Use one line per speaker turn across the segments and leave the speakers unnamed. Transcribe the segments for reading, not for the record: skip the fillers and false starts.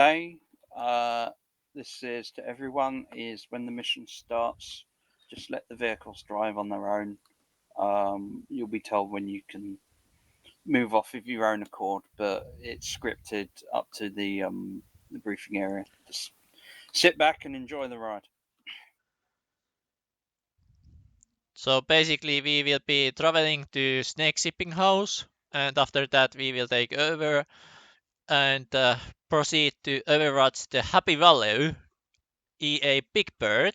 Okay, this is to everyone, is when the mission starts, just let the vehicles drive on their own. You'll be told when you can move off of your own accord, but it's scripted up to the briefing area. Just sit back and enjoy the ride.
So basically we will be traveling to Snake Shipping House, and after that we will take over and proceed to overwatch the Happy Valley, EA Big Bird.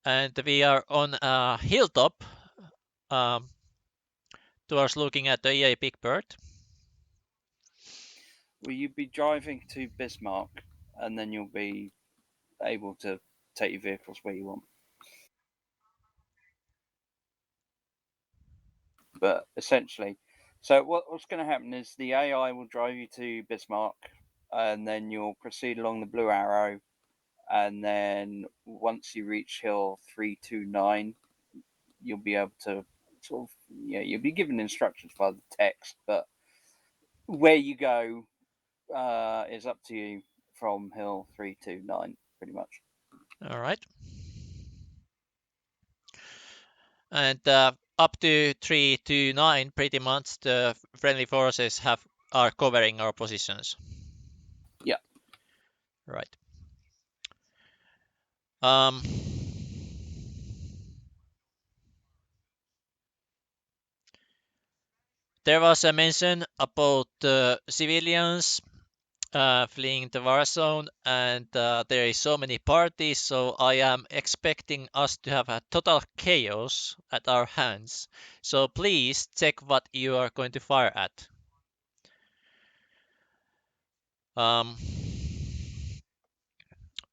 And we are on a hilltop towards looking at the EA Big Bird.
Will you be driving to Bismarck, and then you'll be able to take your vehicles where you want? But essentially, so what's going to happen is the AI will drive you to Bismarck, and then you'll proceed along the blue arrow, and then once you reach hill 329, you'll be able to sort of, you'll be given instructions by the text, but where you go is up to you from hill 329, pretty much.
All right. And up to 329, pretty much the friendly forces are covering our positions.
Yeah.
Right. There was a mention about civilians fleeing the war zone, and there is so many parties, so I am expecting us to have a total chaos at our hands. So please check what you are going to fire at.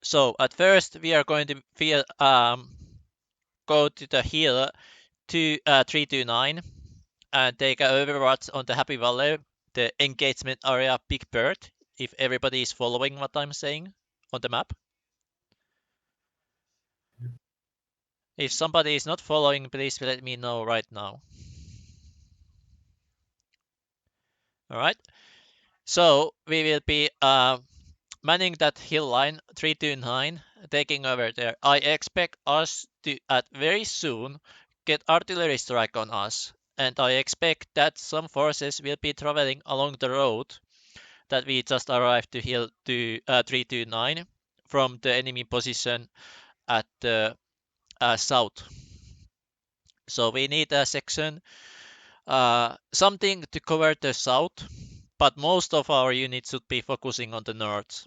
So at first we are going to go to the hill to 329 and take an overwatch on the Happy Valley, the engagement area Big Bird, if everybody is following what I'm saying on the map. If somebody is not following, please let me know right now. All right. So we will be manning that hill line 329, taking over there. I expect us to very soon get artillery strike on us, and I expect that some forces will be traveling along the road that we just arrived to hill to 329 from the enemy position at the south. So we need a section, something to cover the south, but most of our units should be focusing on the north.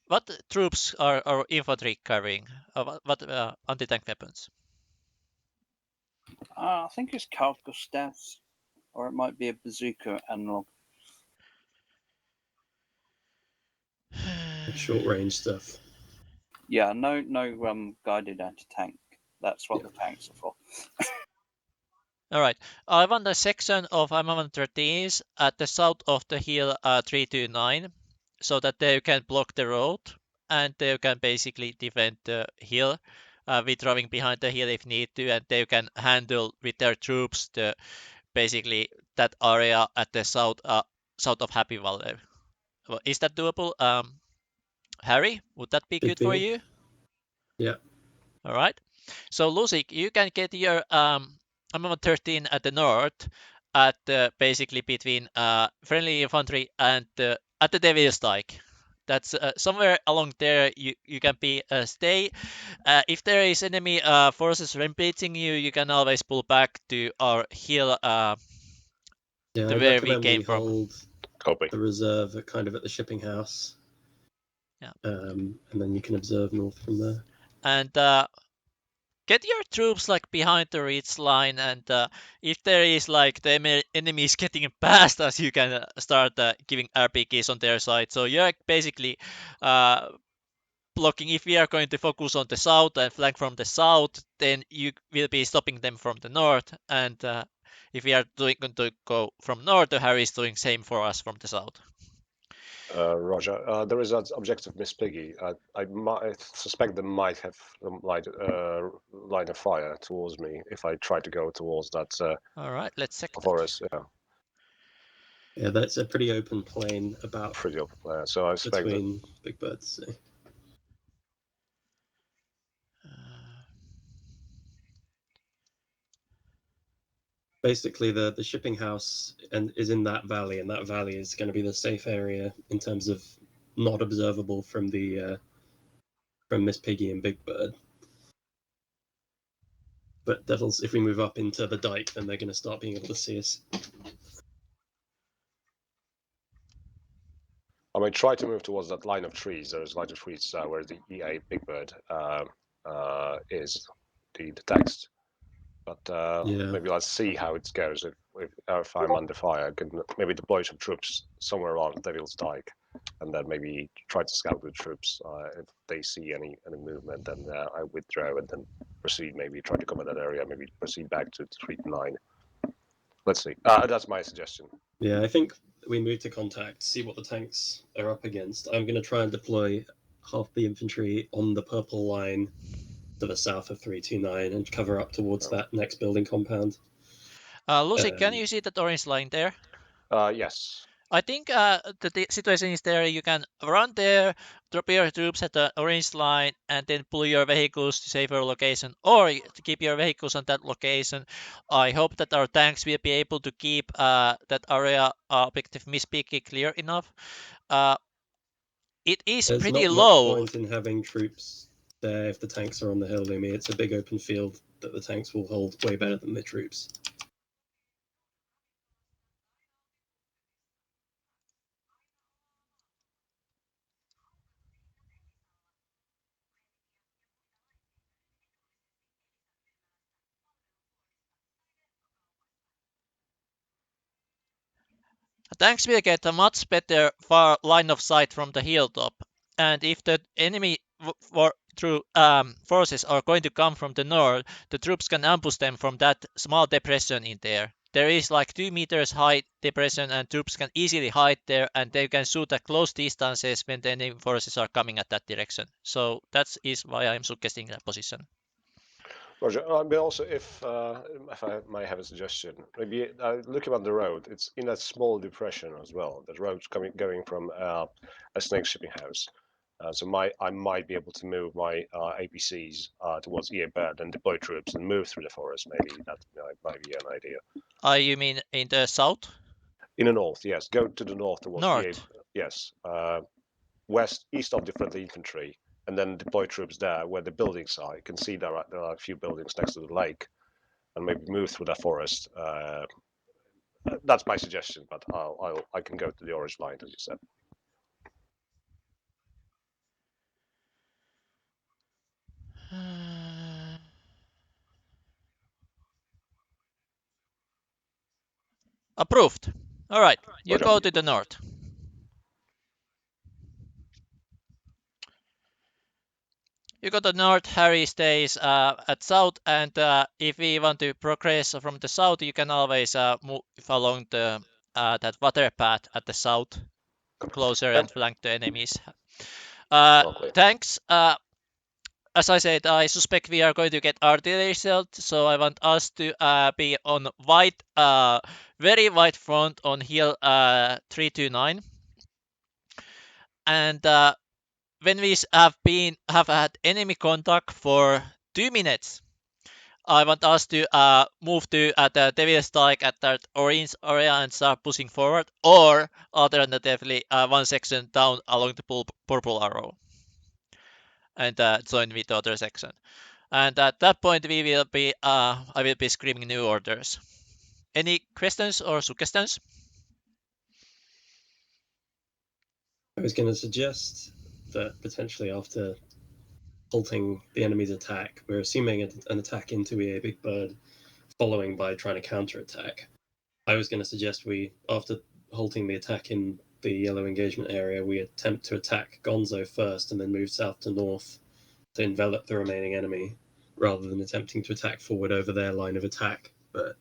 What troops are our infantry carrying? What anti-tank weapons?
I think it's Carl Gustav's, or it might be a bazooka analog.
Short range stuff.
Yeah, no guided anti-tank. That's what the tanks are for.
All right, I want a section of M113s at the south of the hill 329, so that they can block the road and they can basically defend the hill. We're driving behind the hill if need to, and they can handle with their troops basically that area at the south of Happy Valley. Well, is that doable? Harry, would that be good for you?
Yeah.
All right. So Lucy, you can get your M13 at the north, at basically between friendly infantry and at the Devil's Dyke. That's somewhere along there. You can be stay. If there is enemy forces rampaging you, you can always pull back to our hill.
Yeah,
To
I
where we
recommend
came
we
from.
hold
Copy.
the reserve kind of at the shipping house.
Yeah.
And then you can observe north from there.
And get your troops like behind the ridge line, and if there is like the enemies getting past us, you can start giving RPGs on their side. So you're basically blocking. If we are going to focus on the south and flank from the south, then you will be stopping them from the north. And if we are going to go from north, Harry is doing same for us from the south.
Roger. There is an objective, Miss Piggy. I suspect they might have line of fire towards me if I try to go towards that.
All right, let's check
forest. Yeah.
Yeah, that's a pretty open plain about
Pretty open plan. So I expect that
between big birds. So. Basically, the shipping house is in that valley, and that valley is going to be the safe area in terms of not observable from the from Miss Piggy and Big Bird. But devils, if we move up into the dike, then they're going to start being able to see us.
I mean, try to move towards that line of trees. There's a line of trees where the EA Big Bird is the text. But
Yeah.
maybe let's see how it goes. If I'm under fire, I can maybe deploy some troops somewhere around Devil's Dyke, and then maybe try to scout the troops. If they see any movement, then I withdraw and then proceed. Maybe try to cover that area. Maybe proceed back to 3-9. Let's see. That's my suggestion.
Yeah, I think we move to contact, see what the tanks are up against. I'm going to try and deploy half the infantry on the purple line to the south of 329 and cover up towards that next building compound.
Lucy, can you see that orange line there?
Yes.
I think the situation is there. You can run there, drop your troops at the orange line, and then pull your vehicles to safer location, or to keep your vehicles on that location. I hope that our tanks will be able to keep that area objective Miss Piggy clear enough. It is
There's
pretty
not much
low.
point in having troops there if the tanks are on the hill, Lumi. It's a big open field that the tanks will hold way better than the troops.
Tanks will get a much better far line of sight from the hilltop, and if the enemy forces are going to come from the north, the troops can ambush them from that small depression in there. There is like 2 meters high depression, and troops can easily hide there, and they can shoot at close distances when the enemy forces are coming at that direction. So that is why I'm suggesting that position.
Roger. But also, if I might have a suggestion, maybe looking at the road, it's in a small depression as well. The road's going from a snake shipping house. So I might be able to move my APCs towards EA Bird and deploy troops and move through the forest. Maybe that might be an idea.
You mean in the south?
In the north, yes. Go to the north towards EA.
North.
Yes. East of the friendly infantry, and then deploy troops there where the buildings are. You can see there are a few buildings next to the lake, and maybe move through that forest. That's my suggestion, but I can go to the orange line as you said.
Approved. All right, you
Roger.
go to the north. You go to north, Harry stays at south, and if we want to progress from the south, you can always move along the that water path at the south, closer and flank the enemies. Thanks. As I said, I suspect we are going to get artillery shelled, so I want us to be on wide, very wide front on hill 329. And when we have had enemy contact for 2 minutes, I want us to move to the Devil's Dyke at that orange area and start pushing forward, or alternatively one section down along the purple arrow and join with the other section. And at that point, we will be I will be screaming new orders. Any questions or suggestions?
I was going to suggest that potentially after halting the enemy's attack, we're assuming an attack into EA Big Bird, following by trying to counterattack. I was going to suggest after halting the attack in the yellow engagement area, we attempt to attack Gonzo first and then move south to north to envelop the remaining enemy, rather than attempting to attack forward over their line of attack. But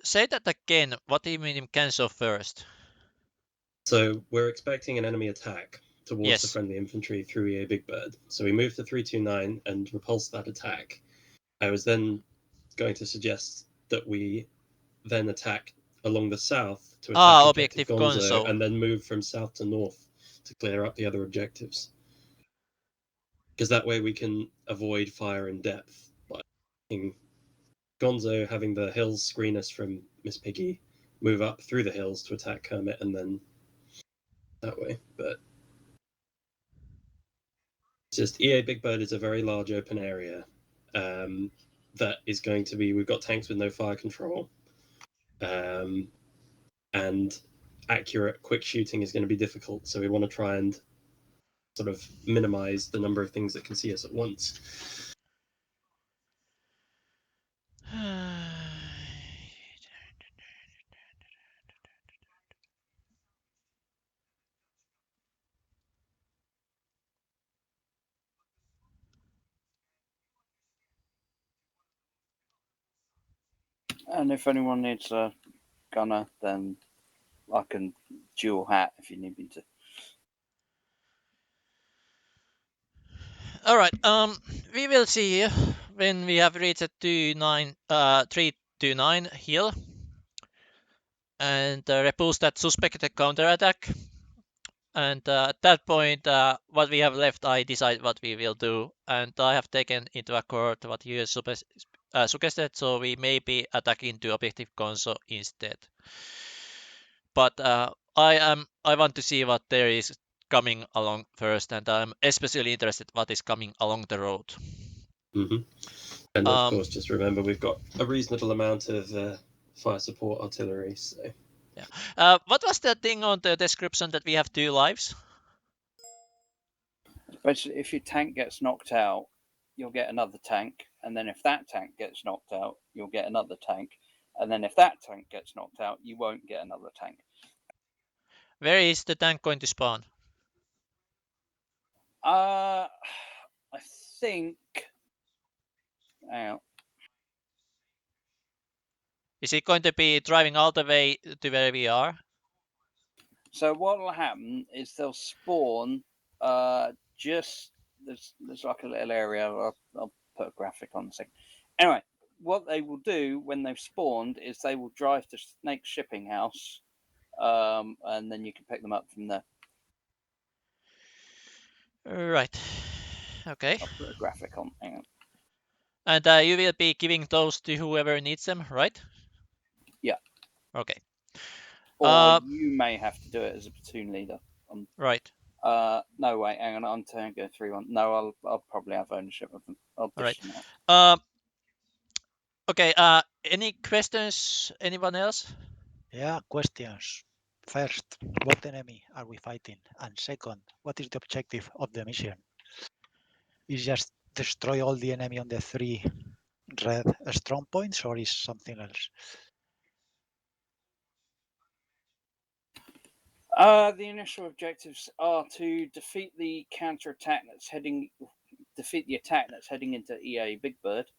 say that again. What do you mean Gonzo first?
So we're expecting an enemy attack towards the friendly infantry through EA Big Bird. So we move to 329 and repulse that attack. I was then going to suggest that we then attack along the south to attack Objective
Gonzo,
and then move from south to north to clear up the other objectives. Because that way we can avoid fire in depth by Gonzo having the hills screen us from Miss Piggy, move up through the hills to attack Kermit, and then that way. But it's just EA Big Bird is a very large open area that is going to be. We've got tanks with no fire control, and accurate quick shooting is going to be difficult. So we want to try and sort of minimize the number of things that can see us at once.
And if anyone needs a gunner, then I can dual hat if you need me to.
All right. We will see when we have reached 329 hill and repulse that suspected counterattack. And at that point, what we have left, I decide what we will do. And I have taken into account what you suggested, so we may be attacking to Objective Gonzo instead. But I want to see what there is coming along first, and I'm especially interested what is coming along the road.
Mm-hmm. And of course, just remember we've got a reasonable amount of fire support artillery. So
yeah. What was the thing on the description that we have 2 lives?
Basically, if your tank gets knocked out, you'll get another tank, and then if that tank gets knocked out, you'll get another tank, and then if that tank gets knocked out, you won't get another tank.
Where is the tank going to spawn?
I think.
Is it going to be driving all the way to where we are?
So what will happen is they'll spawn just there's like a little area. I'll put a graphic on a second. Anyway, what they will do when they've spawned is they will drive to Snake's shipping house, and then you can pick them up from there.
Right. Okay.
I'll put a graphic on. Hang on.
And you will be giving those to whoever needs them, right?
Yeah.
Okay.
Or you may have to do it as a platoon leader.
Right.
No, wait, hang on. I'm Tango 3-1. No, I'll probably have ownership of them. I'll dish them out.
Okay. Any questions? Anyone else?
Yeah, questions. First, what enemy are we fighting? And second, what is the objective of the mission? Is just destroy all the enemy on the 3 red strong points, or is something else?
The initial objectives are to defeat the attack that's heading into EA Big Bird,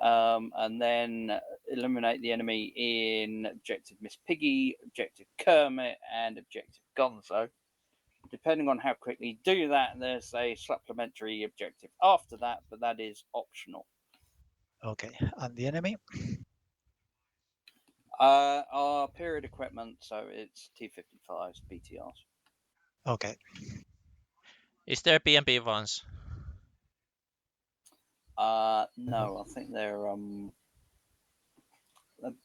and then eliminate the enemy in Objective Miss Piggy, Objective Kermit, and Objective Gonzo. Depending on how quickly you do that, there's a supplementary objective after that, but that is optional.
Okay, and the enemy?
Our period equipment, so it's T-55s, BTRs.
Okay.
Is there BMP ones?
No, I think there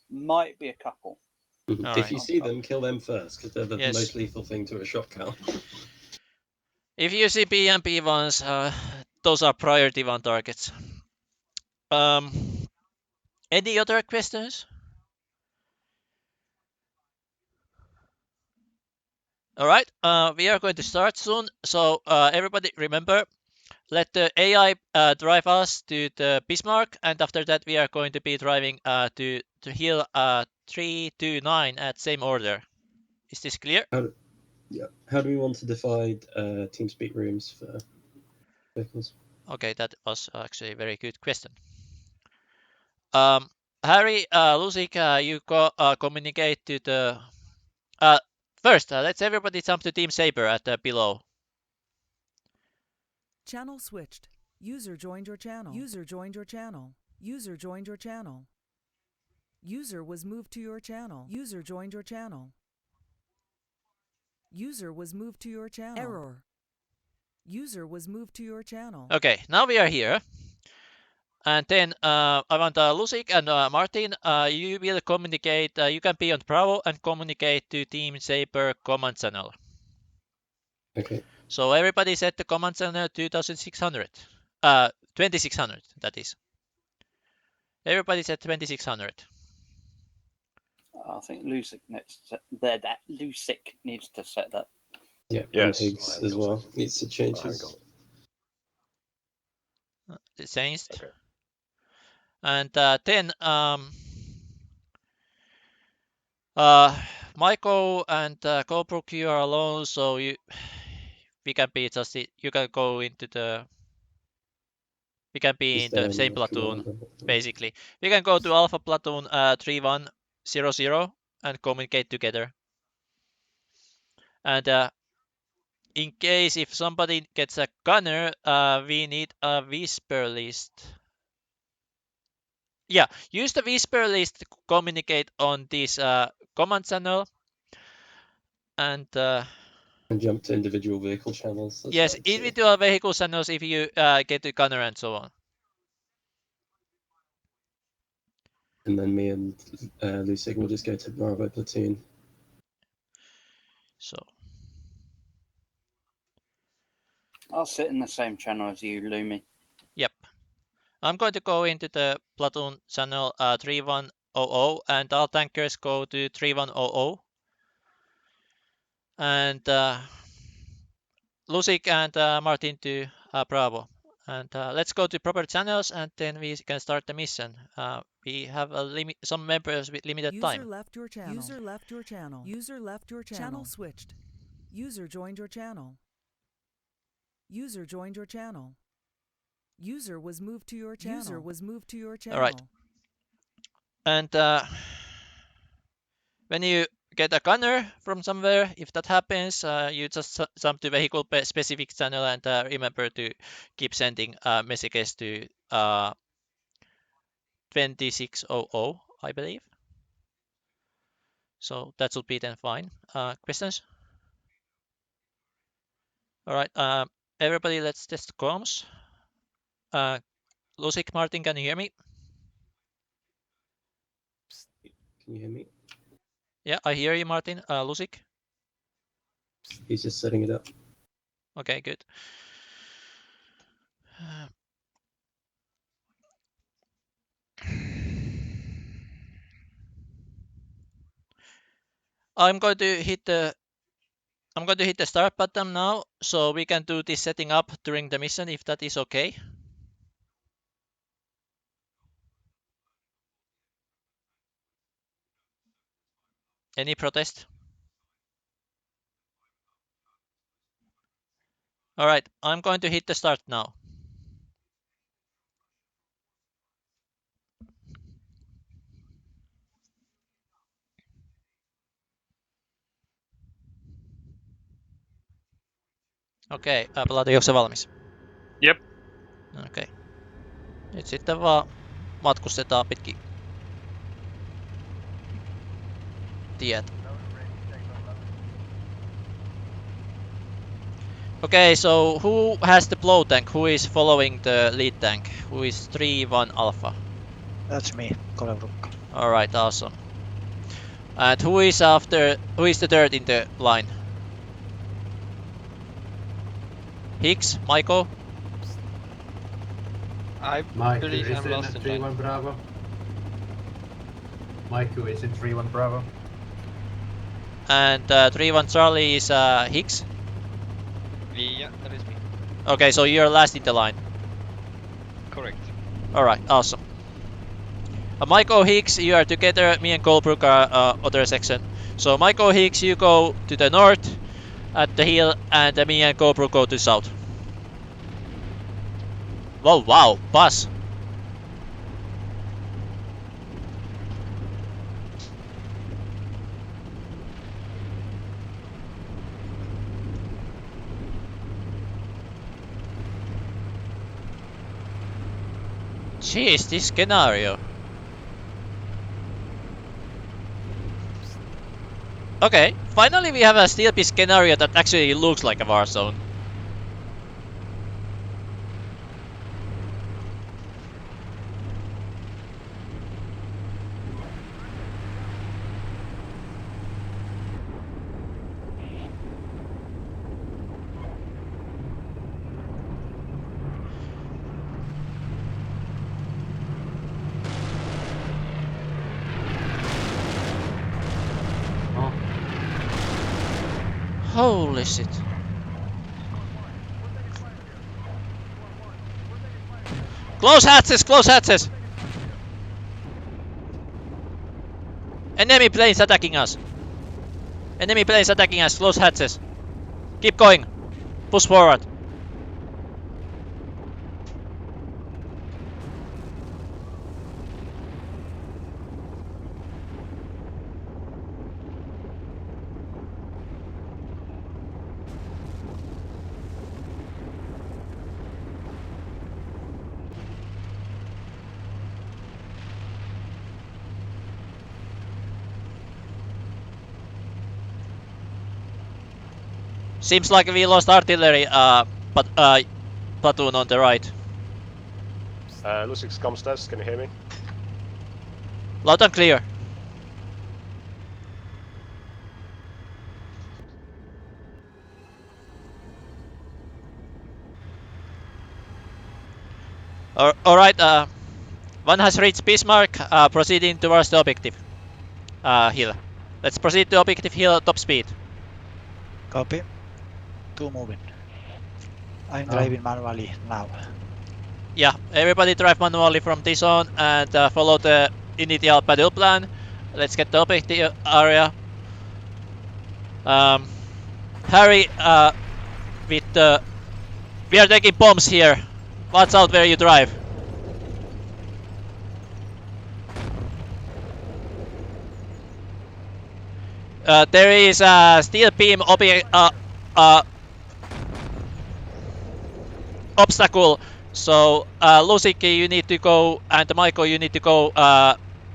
might be a couple.
If you see them, kill them first, because they're the
Yes.
most lethal thing to a shotgun.
If you see BMP ones, those are priority 1 targets. Any other questions? All right, we are going to start soon. So everybody remember, let the AI drive us to the Bismarck, and after that we are going to be driving to hill 329 at same order. Is this clear?
How do we want to divide TeamSpeak rooms for vehicles?
Okay, that was actually a very good question. Harry, Lusik, you communicate to the... first, let's everybody jump to Team Saber at below.
Channel switched. User joined your channel. User joined your channel. User joined your channel. User was moved to your channel. User joined your channel. User was moved to your channel. Error. User was moved to your channel.
Okay, now we are here. And then I want Lusik and Martin, you will communicate, you can be on Bravo and communicate to Team Saber command channel.
Okay.
So everybody set the command channel 2600. 2600, that is. Everybody set 2600.
I think Lucic needs to set that.
Yeah,
Yes,
and
I
Higgs
have
as
got
well.
it.
Needs to change his.
It changed.
Okay.
And then Michael and Colebrook, you are alone, so we can be just you can go into the. We can be
Just
in
stay
the
on
same
the
platoon,
commander.
basically. We can go to Alpha Platoon 3100 and communicate together. And in case if somebody gets a gunner, we need a whisper list. Yeah, use the whisper list to communicate on this command channel. And
jump to individual vehicle channels. That's
yes,
fine, so-
individual vehicle channels if you get a gunner and so on.
And then me and Lusig will just go to Bravo platoon.
So
I'll sit in the same channel as you, Lumi.
yep, I'm going to go into the platoon channel 3100, and all tankers go to 3100. And Lusik and Martin to Bravo. And let's go to proper channels, and then we can start the mission. We have some members with limited
User
time.
left your channel. User left your channel. User left your channel. Channel switched. User joined your channel. User joined your channel. User was moved to your channel. User was moved to your channel.
All right. And when you get a gunner from somewhere, if that happens, you just jump to vehicle specific channel and remember to keep sending messages to 2600, I believe. So that should be then fine. Questions? All right. Everybody, let's test comms. Lusik, Martin, can you hear me?
Can you hear me?
Yeah, I hear you, Martin. Lusik?
He's just setting it up.
Okay, good. I'm going to hit the start button now, so we can do this setting up during the mission if that is okay. Any protest? All right, I'm going to hit the start now. Okei, pelaat, onko se valmis?
Jep.
Okei. Nyt sitten vaan matkustetaan pitkin tietä. Okay, so who has the blow tank? Who is following the lead tank? Who is 3-1 Alpha?
That's me, Colebrook.
Alright, awesome. And who is the third in the line? Higgs, Michael?
I
Michael
believe
is
I'm
in
lost in line.
3-1 Bravo. Michael is in 3-1 Bravo.
And 3-1 Charlie is Higgs?
Yeah, that is me.
Okay, so you're last in the line.
Correct.
Alright, awesome. Michael, Higgs, you are together. Me and Colebrook are other section. So Michael, Higgs, you go to the north at the hill, and me and Colebrook go to south. Whoa, wow, bus. Jeez, this scenario. Okay, finally we have a steel piece scenario that actually looks like a war zone. Holy shit. Close hatches, close hatches! Enemy planes attacking us. Enemy planes attacking us, close hatches. Keep going. Push forward. Seems like we lost artillery, but platoon on the right.
Losing comms test, can you hear me?
Loud and clear. Alright, one has reached Bismarck, proceeding towards the objective hill. Let's proceed to objective hill, top speed.
Copy. 2 moving. I'm driving manually now.
Yeah, everybody drive manually from this on and follow the initial battle plan. Let's get the objective area. Harry, with the... We are taking bombs here. Watch out where you drive. There is a steel beam obstacle. So, Lusiki, you need to go, and Michael, you need to go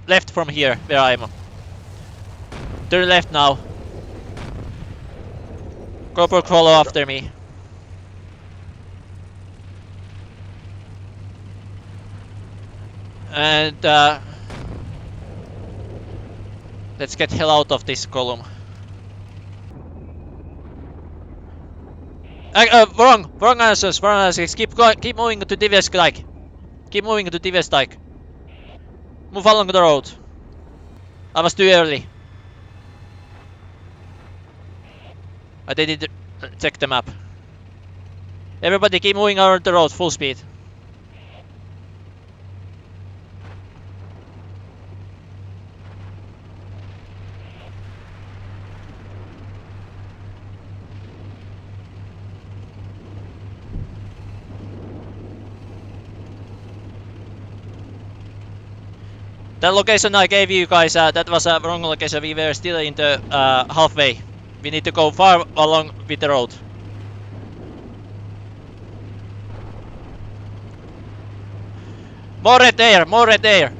left from here, where I am. Turn left now. Colebrook, follow after me. And let's get hell out of this column. Wrong answers, wrong answers. Keep moving to Divesteig. Keep moving to Divesteig. Move along the road. I was too early. I didn't check the map. Everybody keep moving around the road, full speed. That location I gave you guys, that was a wrong location. We were still in the halfway. We need to go far along with the road. More red air, more red air.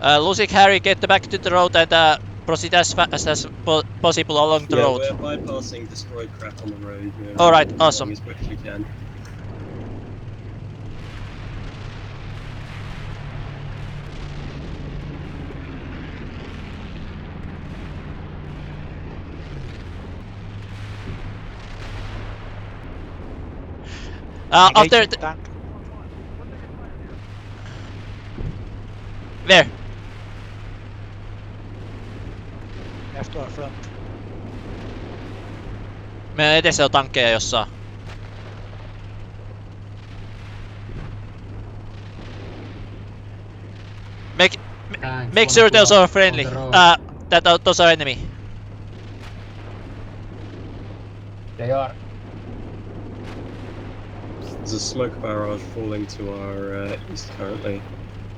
Lusik, Harry, get back to the road and proceed as fast as possible along the road.
Yeah, we're bypassing destroyed crap on the road.
Alright, awesome.
As quick as we can.
After
Engaging tank.
Where?
Left or front.
Meidän edessä on tankkeja jossain. Make sure those are friendly. Those are enemy.
They are.
There's a smoke barrage falling to our east currently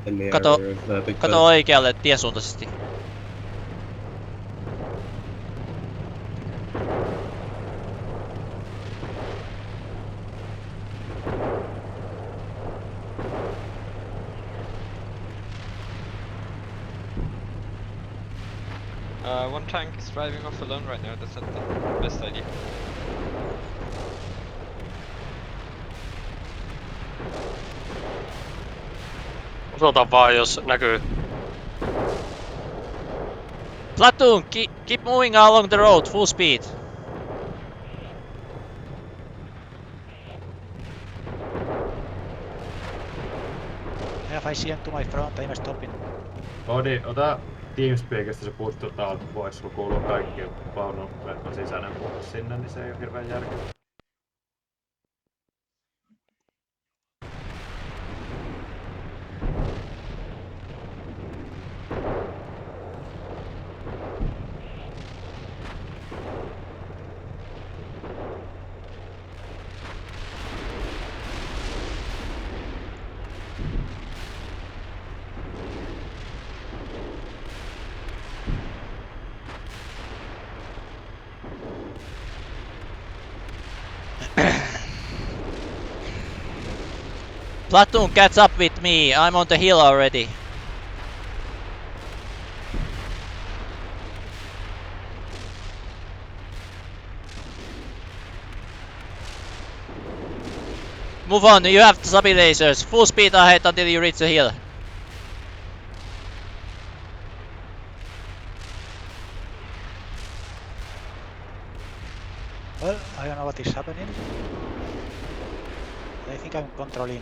in the
Kato-
area of Big
Kato
Bird.
oikealle tiensuuntaisesti.
One tank is driving off alone right now. That's not the best idea.
Osoita vaan, jos näkyy.
Platoon, keep moving along the road, full speed.
If I see him to my front, I'm stopping.
Odi, ota Teamspeakista se puuttuu täältä pois, kun kuuluu kaikki vaunun verkon sisäinen puhuu sinne, niin se ei ole hirveän järkevää.
Platoon, catch up with me. I'm on the hill already. Move on, you have subby lasers. Full speed ahead until you reach the hill.
Well, I don't know what is happening. I think I'm controlling.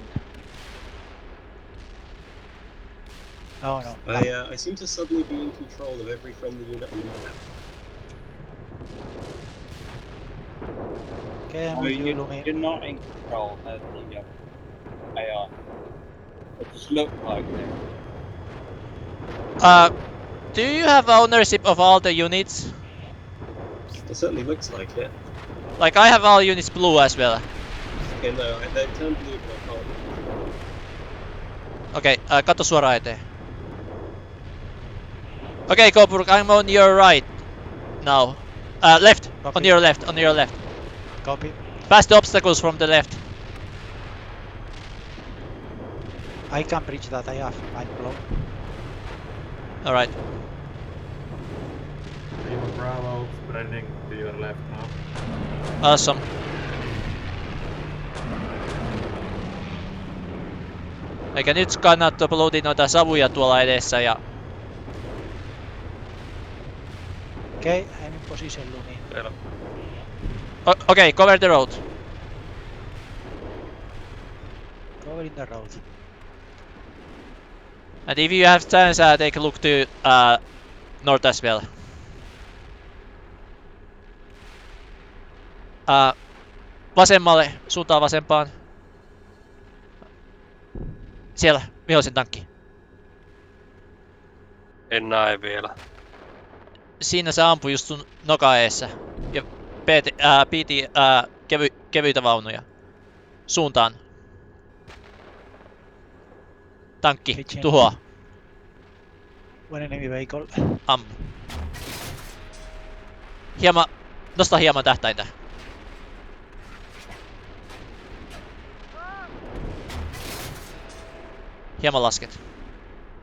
Oh no.
I seem to suddenly be in control of every friendly unit on the map.
Okay, I'm
No,
with you, Lumi.
you're not in control of the AI. It just looked like it.
Do you have ownership of all the units?
It certainly looks like it.
Like I have all units blue as well.
Okay, no, they turned blue, but I can't.
Okay, katso suoraan eteen. Okay, Colebrook, I'm on your right now. Left, on
Copy.
your left, on your left.
Copy.
Past the obstacles from the left.
I can breach that. I have. I'm blown.
Alright.
Lima Bravo spreading to your left now.
Awesome. Eikä nyt kannata uploadin noita savuja tuolla edessä ja...
Okay, I'm in position, Lumi.
Okay, cover the road.
Covering the road.
And if you have chance, take a look to north as well. Vasemmalle, suuntaan vasempaan. Siellä, vihollisen tankki.
En näe vielä.
Siinä se ampui just sun noka eessä. Ja piti kevyitä vaunuja. Suuntaan. Tankki,
Kitchen.
tuhoa.
One enemy vehicle.
Ammu. Nosta hieman tähtäintä. Hieman lasket.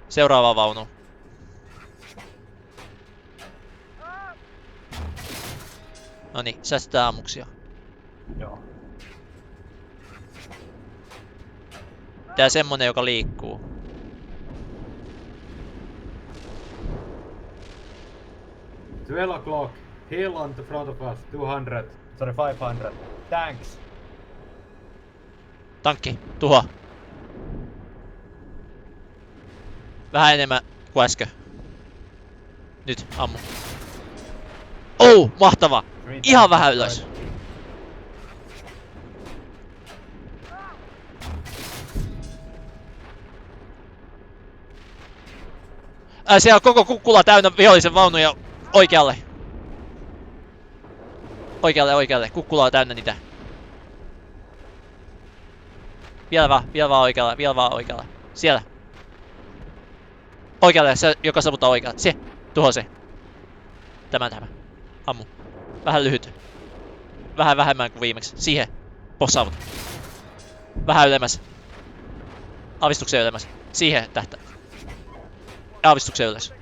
Seuraava vaunu. Noniin, säästetään ammuksia.
Joo.
Tää semmonen, joka liikkuu.
$12 hill on the front of us. 500. Thanks.
Tankki, tuhoa. Vähän enemmän kuin äskö. Nyt, ammu. Oh, mahtava! Ihan vähän ylös. Siellä on koko kukkula täynnä vihollisen vaunuja oikealle. Oikealle. Kukkula on täynnä niitä. Vielä vaan oikealle. Siellä. Oikealle, se joka savuttaa oikealle. Se, tuho se. Tämä. Ammu. Vähän lyhyt. Vähän vähemmän kuin viimeksi. Siihen. Possaavut. Vähän ylemmäs. Aavistuksen ylemmäs. Siihen tähtää. Aavistuksen ylös.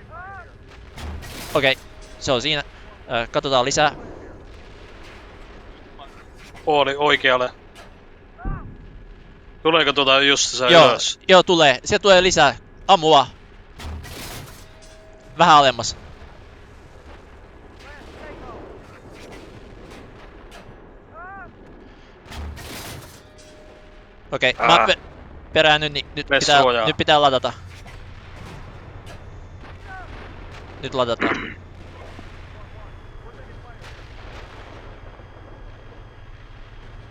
Okei. Se on siinä. Katsotaan lisää.
Oli oikealle. Tuleeko tuota just ylös?
Joo, tulee. Se tulee lisää. Ammu vaan. Vähän alemmas. Okei, mä oon peräännyt, niin nyt pitää ladata. Nyt ladataan.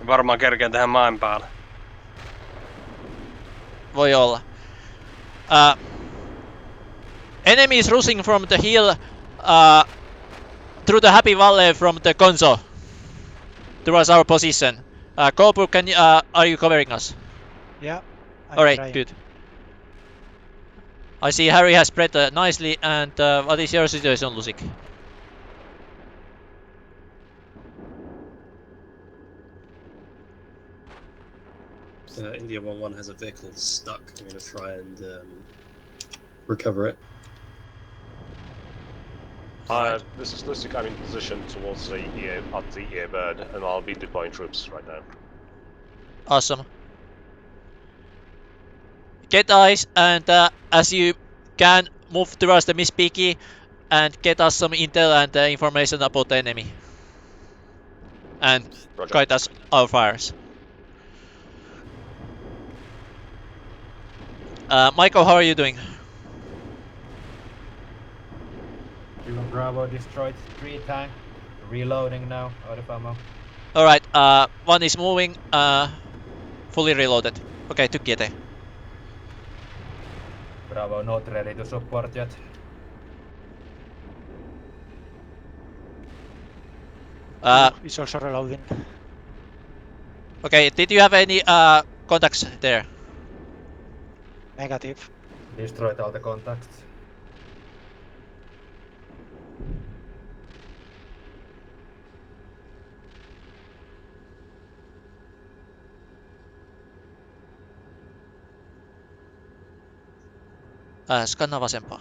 Varmaan kerkeen tehdä maan päälle.
Voi olla. Enemies rushing from the hill through the Happy Valley from the Gonzo towards our position. Colebrook, are you covering us?
Yeah.
Alright, good. I see Harry has spread nicely, and what is your situation, Lusik?
India 1-1 has a vehicle stuck. I'm going to try and recover it.
This is Lusik. I'm in position towards the at the airbird, and I'll be deploying troops right now.
Awesome. Get eyes, and as you can, move towards the Miss Piggy and get us some intel and information about the enemy. And
Roger.
guide us our fires. Michael, how are you doing?
Even Bravo destroyed 3 tank. Reloading now, out of ammo.
Alright, one is moving, fully reloaded. Okay, tycker det.
Bravo not ready to support yet.
It's also reloading.
Okay, did you have any contacts there?
Negative.
Destroyed all the contacts.
Skannaa vasempaa.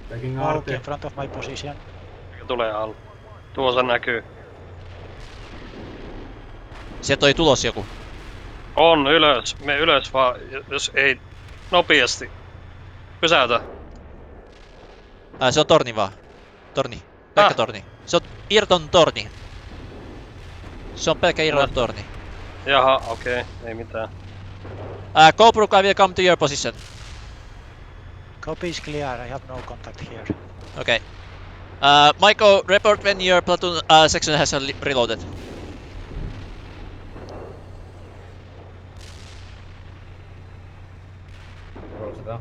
Taking
Mark
RT.
in front of my position.
Tulee alla. Tuossa näkyy.
Sieltä toi tulos joku.
On ylös. Me ylös vaan, jos ei nopeasti. Pysäytä.
Se on torni vaan. Torni. Pelkkä torni. Se on Irton torni. Se on pelkkä Irton torni.
Jaha, okei. Ei mitään.
Colebrook, I will come to your position.
Copy is clear, I have no contact here.
Okay. Michael, report when your platoon section has reloaded.
Roll sitä.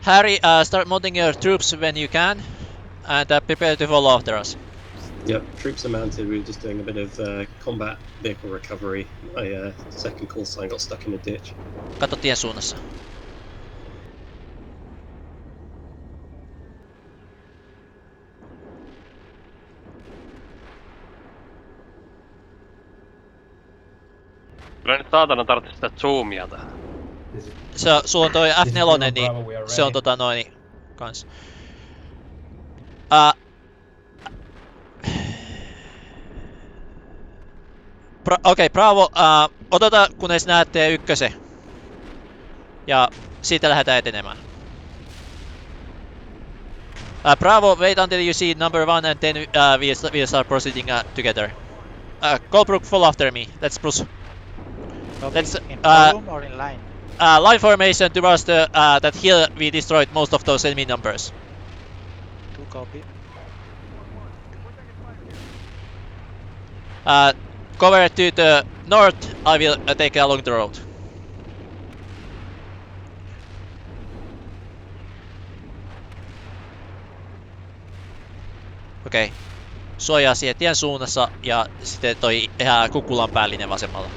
Harry, start mounting your troops when you can, and prepare to follow after us.
Yep, troops are mounted. We were just doing a bit of combat vehicle recovery. My second call sign got stuck in a ditch.
Katso tien suunnassa.
Kyllä nyt saatana tarvitse sitä zoomia tähän.
Sulla on toi F4, niin se on noin kans. Okei, Bravo, odota kunnes näette ykkösen. Ja siitä lähdetään etenemään. Bravo, wait until you see number 1 and then we'll start proceeding together. Colebrook, follow after me. Let's proceed. Let's
In column or in line?
line formation towards the that hill. We destroyed most of those enemy numbers.
2 copy.
Cover to the north, I will take along the road. Okei. Suojaa siihen tien suunnassa ja sitten toi kukkulan päällinen vasemmalla.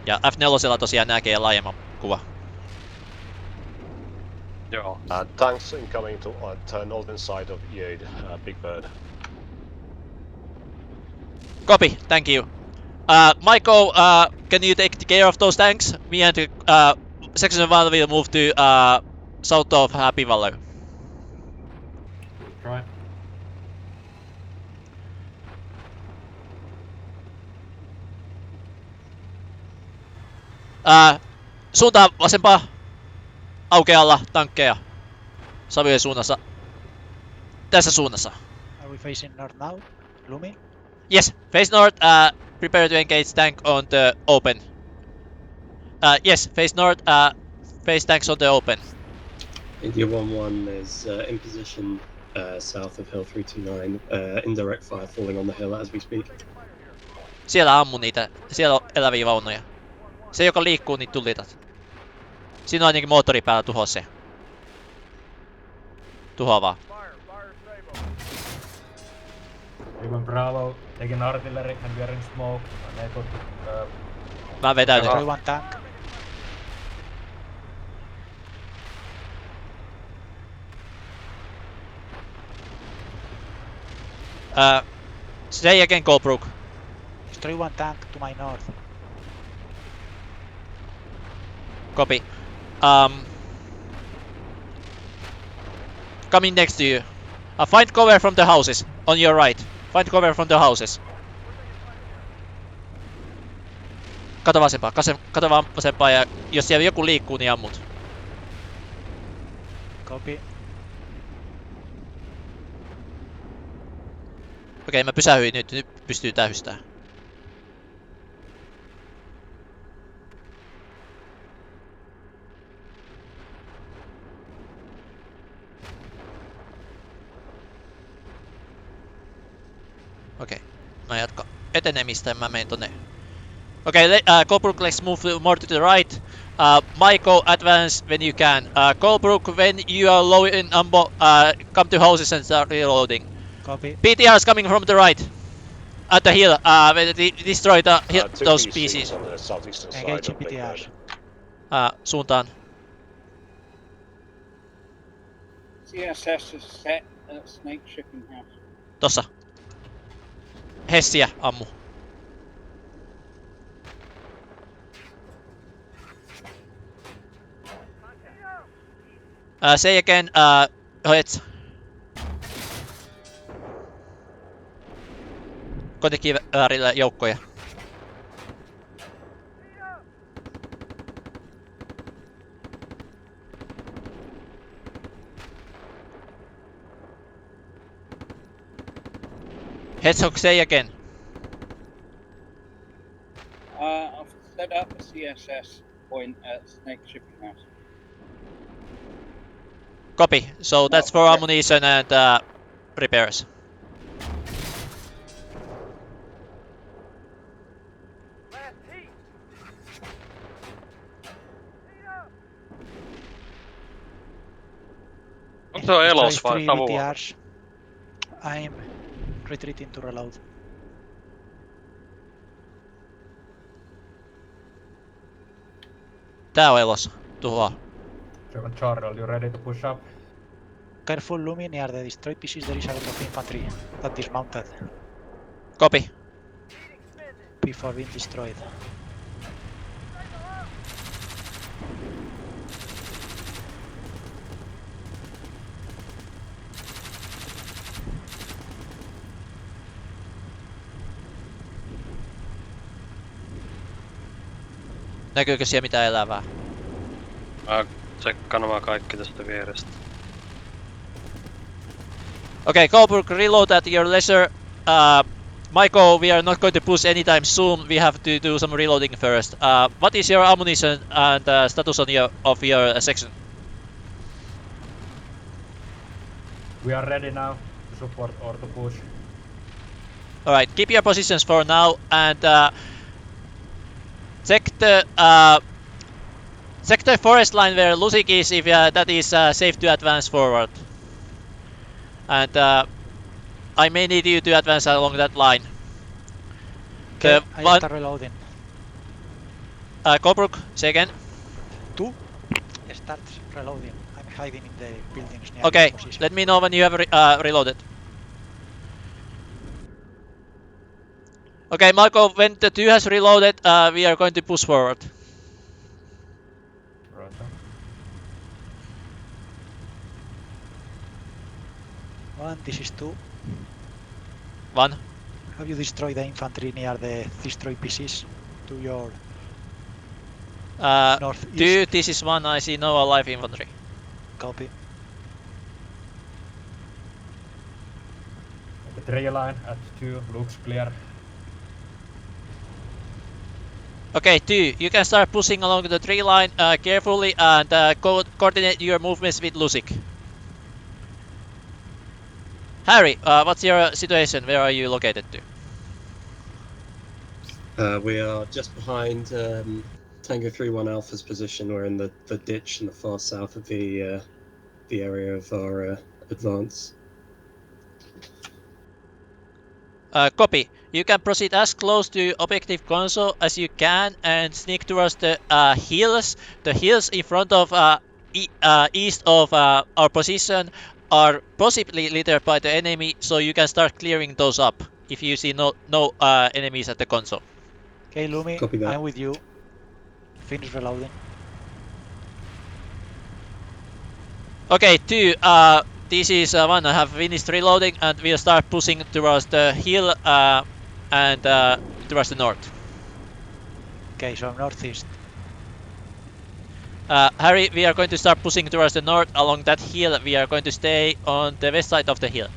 Ja F4 tosiaan näkee laajemman kuva.
Joo.
Tanks incoming to the northern side of E8, Big Bird.
Copy, thank you. Michael, can you take care of those tanks? Me and Section 1 will move to south of Happy Valley.
Right.
Suuntaan vasempaa. Aukealla tankkeja. Savujen suunnassa. Tässä suunnassa.
Are we facing north now? Lumi?
Yes, face north. Prepare to engage tank on the open. Yes, face north. Face tanks on the open.
India 1-1 is in position south of Hill 329. Indirect fire falling on the hill as we speak.
Siellä ammu niitä. Siellä on eläviä vaunuja. Se joka liikkuu, niin tulitat. Siinä on ainakin moottori päällä, tuhoa se. Tuhoa vaan.
Even Bravo, taking artillery and we are in smoke. Unable to...
Mä vetäydyn.
Destroy one tank.
Say again, Colebrook.
Destroy one tank to my north.
Copy. Coming next to you. Find cover from the houses. On your right. Find cover from the houses. Kato vasempaa. Kato vasempaa ja jos siellä joku liikkuu, niin ammut.
Copy.
Okei, mä pysähyin nyt. Nyt pystyy täystämään. Okei, mä jatkan etenemistä ja mä menen tonne. Okay, Colebrook, let's move more to the right. Michael, advance when you can. Colebrook, when you are low in ammo, come to houses and start reloading.
Copy.
PTR is coming from the right. At the hill, destroy the hill, those pieces.
On the southeastern side
Engage
of Big
PTR.
Bird.
Suuntaan.
CSS is set at Snake Shipping House.
Tossa. Hessiä ammu. Say again, Hedge. Kotikiväärillä joukkoja. Hedgehog, say again.
I've set up a CSS point at Snake Shipping House.
Copy. So that's for ammunition and repairs.
Onko se elos vai
Destroy 3
tavulla?
BTRs. I'm retreating to reload.
Tää on elossa. Tuhoa.
German Charles, you ready to push up?
Careful, Lumi, near the destroyed pieces there is a lot of infantry that dismounted
Copy.
before being destroyed.
Näkyykö siellä mitään elävää?
Mä tsekkaan vaan kaikki tästä vierestä.
Okay, Colebrook, reload at your leisure. Michael, we are not going to push anytime soon. We have to do some reloading first. What is your ammunition and status on of your section?
We are ready now to support or to push.
Alright, keep your positions for now and check the forest line where Lusik is if that is safe to advance forward. And I may need you to advance along that line.
Okay, I start reloading.
Colebrook, say again.
2 starts reloading. I'm hiding in the buildings near
Okay,
your position.
let me know when you have reloaded. Okay, Marco, when the 2 has reloaded, we are going to push forward.
Right.
1, this is 2.
1.
Have you destroyed the infantry near the destroyed PCs to your northeast?
2, this is 1, I see no alive infantry.
Copy.
The tree line at 2 looks clear.
Okay, 2, you can start pushing along the tree line carefully and coordinate your movements with Lusik. Harry, what's your situation? Where are you located to?
We are just behind Tango 3-1 Alpha's position. We're in the ditch in the far south of the area of our advance.
Copy. You can proceed as close to Objective Gonzo as you can and sneak towards the hills. The hills in front of east of our position are possibly littered by the enemy, so you can start clearing those up if you see no enemies at the Gonzo.
Okay, Lumi,
Copy that.
I'm with you. Finish reloading.
Okay, 2. This is 1. I have finished reloading and we'll start pushing towards the hill and towards the north.
Okay, so northeast.
Harry, we are going to start pushing towards the north along that hill. We are going to stay on the west side of the hill.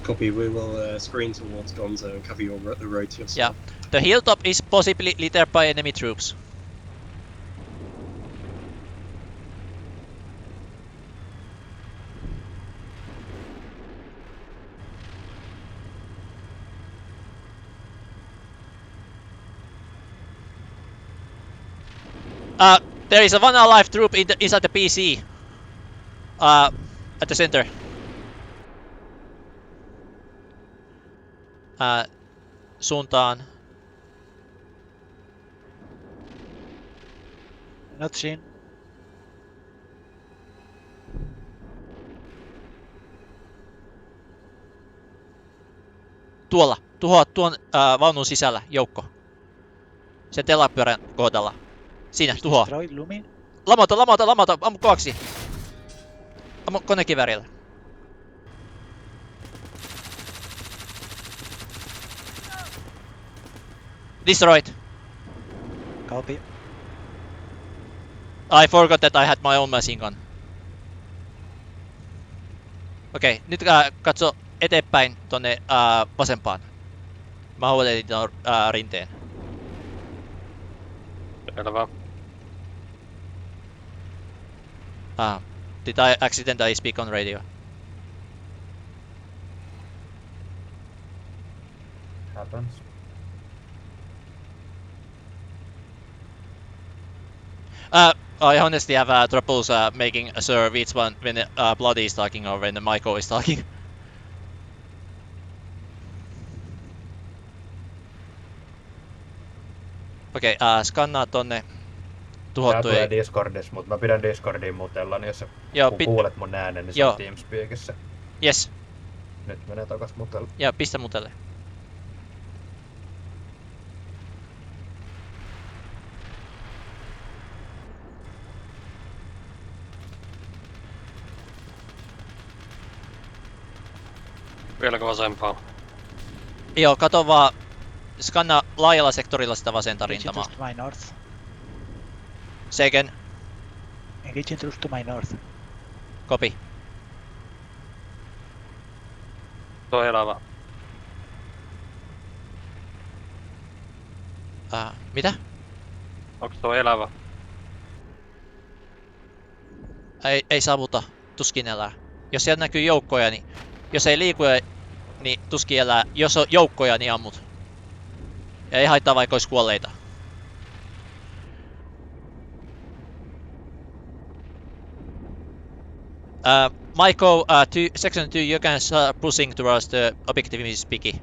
Copy, we will screen towards Gonzo and cover the road to yourself.
Yeah, the hilltop is possibly littered by enemy troops. There is a 1 alive troop inside the PC. At the center. Suuntaan.
Not seen.
Tuolla. Tuhoa tuon vaunun sisällä joukko. Sen telapyörän kohdalla. Siinä, tuhoa.
Destroyed, Lumi.
Lamauta. Ammu kovaksi. Ammu konekivärillä. Destroyed.
Copy.
I forgot that I had my own machine gun. Okei, nyt katso eteenpäin tonne vasempaan. Mä huoletin ton rinteen.
Selvä.
Did I accidentally speak on radio?
Happens.
I honestly have troubles making sure which one when Bloody is talking or when Michael is talking. Okei, skannaa tonne tuhottuja.
Tää tulee Discordissa, mutta mä pidän Discordiin mutella, niin jos sä kuulet mun äänen, niin se on Teamspeakissä.
Yes.
Nyt menee takas mutelle.
Joo, pistä mutelle.
Vieläkö vasempaa?
Joo, kato vaan. Skannaa laajalla sektorilla sitä vasenta rintamaa.
To my north.
Second.
Engage troops to my north.
Copy.
Tuo elävä.
Mitä?
Onko tuo elävä?
Ei saavuta. Tuskin elää. Jos siellä näkyy joukkoja, niin Jos ei liiku, niin tuskin elää. Jos on joukkoja, niin ammut. Ja ei haittaa vaikka olisi kuolleita. Michael, section 2, you can start pushing towards the objective Teamspeack.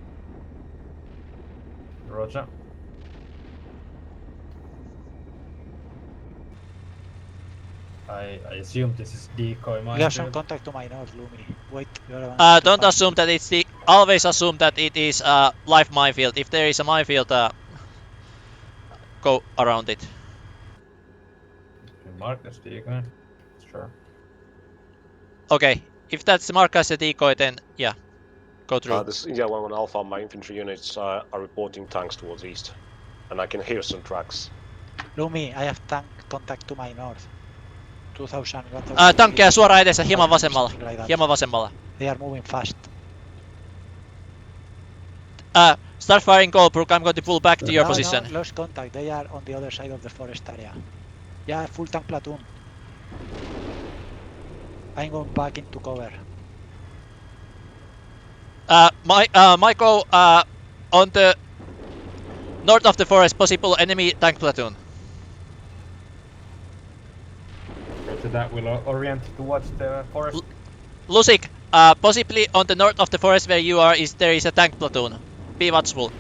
Roger. I assume this is decoy
We have some
minefield.
contact to my north, Lumi. Wait, you're
Don't assume that it's the. Always assume that it is a live minefield. If there is a minefield, go around it.
Mark as decoy. Sure.
Okay, if that's marked as a decoy, then yeah, go through.
This is India 1-1 Alpha. My infantry units are reporting tanks towards east, and I can hear some tracks.
Lumi, I have tank contact to my north. 2000.
Tankkeja suoraan edessä, hieman vasemmalla. Hieman vasemmalla.
They are moving fast.
Start firing Colebrook, I'm going to pull back to your position.
No, lost contact. They are on the other side of the forest area. Yeah, full tank platoon. I'm going back into cover.
Michael, on the north of the forest, possible enemy tank platoon.
After that, we'll orient towards the forest.
Lusik, possibly on the north of the forest where you are, there is a tank platoon. Be watchful.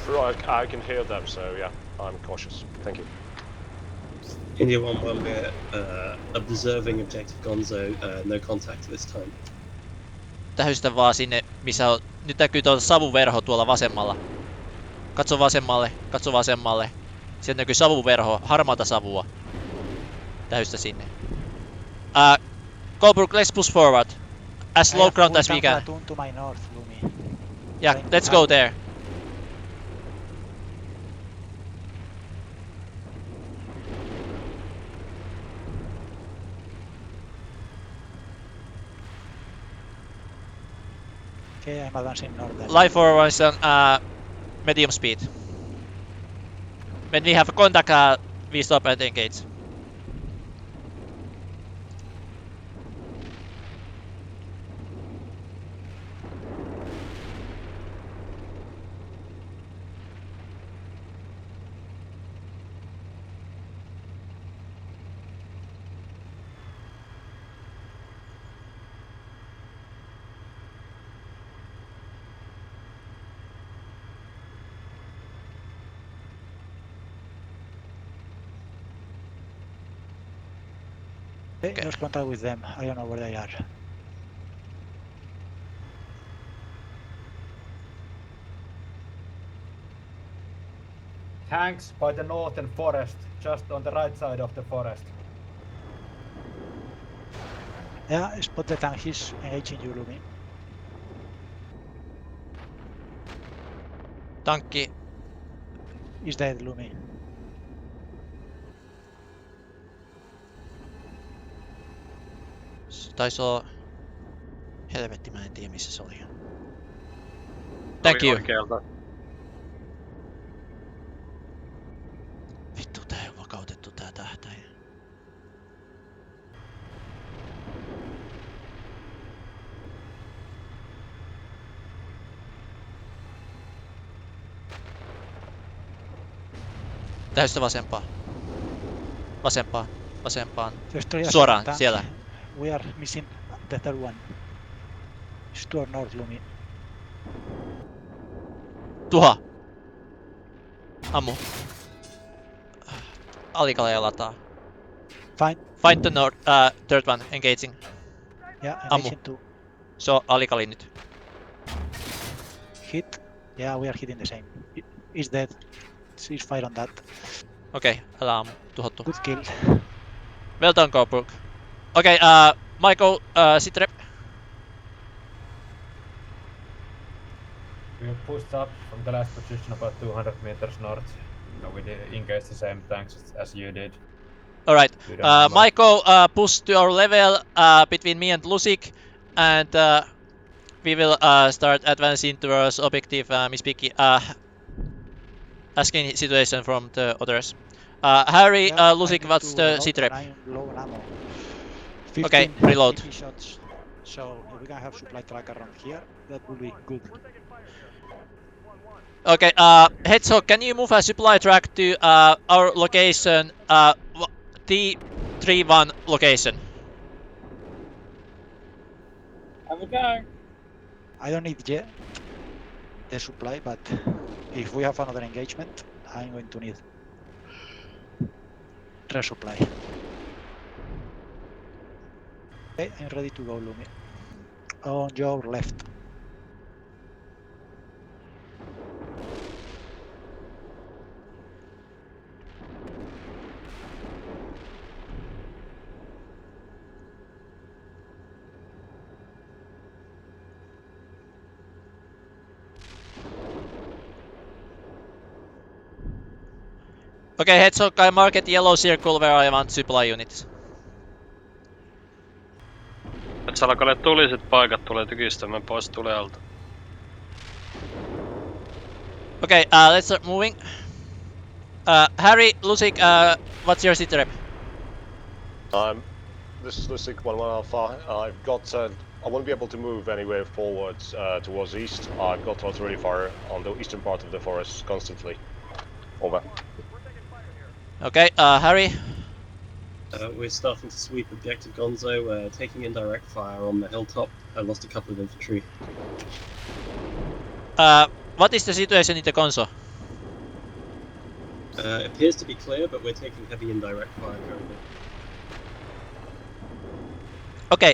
Right, I can hear them, so yeah, I'm cautious. Thank you.
India 1-1, we're observing Objective Gonzo, no contact this time.
Tähystä vaan sinne, missä on. Nyt näkyy tuo savuverho tuolla vasemmalla. Katso vasemmalle, katso vasemmalle. Sieltä näkyy savuverho, harmaata savua. Tähystä sinne. Colebrook, let's push forward. As low ground as we can.
To my north, Lumi.
Yeah, let's go there.
Okay, I'm advancing north.
Live forward is on medium speed. When we have contact, we stop and engage.
Okay. Lost contact with them. I don't know where they are.
Tanks by the northern forest, just on the right side of the forest.
Yeah, spot the tank. He's engaging you, Lumi.
Tankki.
He's dead, Lumi.
Taisi olla... Helvetti, mä en tiedä missä se oli. Thank you.
Oikealta.
Vittu, tää ei oo vakautettu tää tähtäin. Täystä vasempaan. Vasempaan. Vasempaan. Suoraan, siellä.
We are missing the third one. It's to our north, Lumi.
Tuha! Ammu. Alikaleja lataa.
Fine.
Find the north, third one, engaging.
Yeah,
Ammu.
engaging too.
Se on alikali nyt.
Hit. Yeah, we are hitting the same. He's dead. Cease fire on that.
Okei, älä ammu. Tuhottu.
Good kill.
Well done, Colebrook. Okay, Michael, sit rep.
We pushed up from the last position about 200 meters north. We did engage the same tanks as you did.
Alright, Michael, push to our level between me and Lusik, and we will start advancing towards objective Teamspeack, asking situation from the others. Harry, Lusik, what's the sit rep? Okay, reload.
So if we can have supply truck around here, that would be good.
Okay, Hedgehog, can you move a supply truck to our location, T31 location?
Have a go.
I don't need yet the supply, but if we have another engagement, I'm going to need resupply. Okay, I'm ready to go, Lumi. On your left.
Okay, Hedgehog, I mark it yellow circle where I want supply units.
Et sä alkaa tuliset paikat tulee tykistämään pois tule alta.
Okay, let's start moving. Harry, Lusik, what's your city rep?
This is Lusik 1-1 Alpha. I've got. I won't be able to move anywhere forward towards east. I've got artillery fire on the eastern part of the forest constantly. Over.
Okay, Harry.
We're starting to sweep Objective Gonzo. We're taking indirect fire on the hilltop. I lost a couple of infantry.
What is the situation in the Gonzo?
It appears to be clear, but we're taking heavy indirect fire currently.
Okay,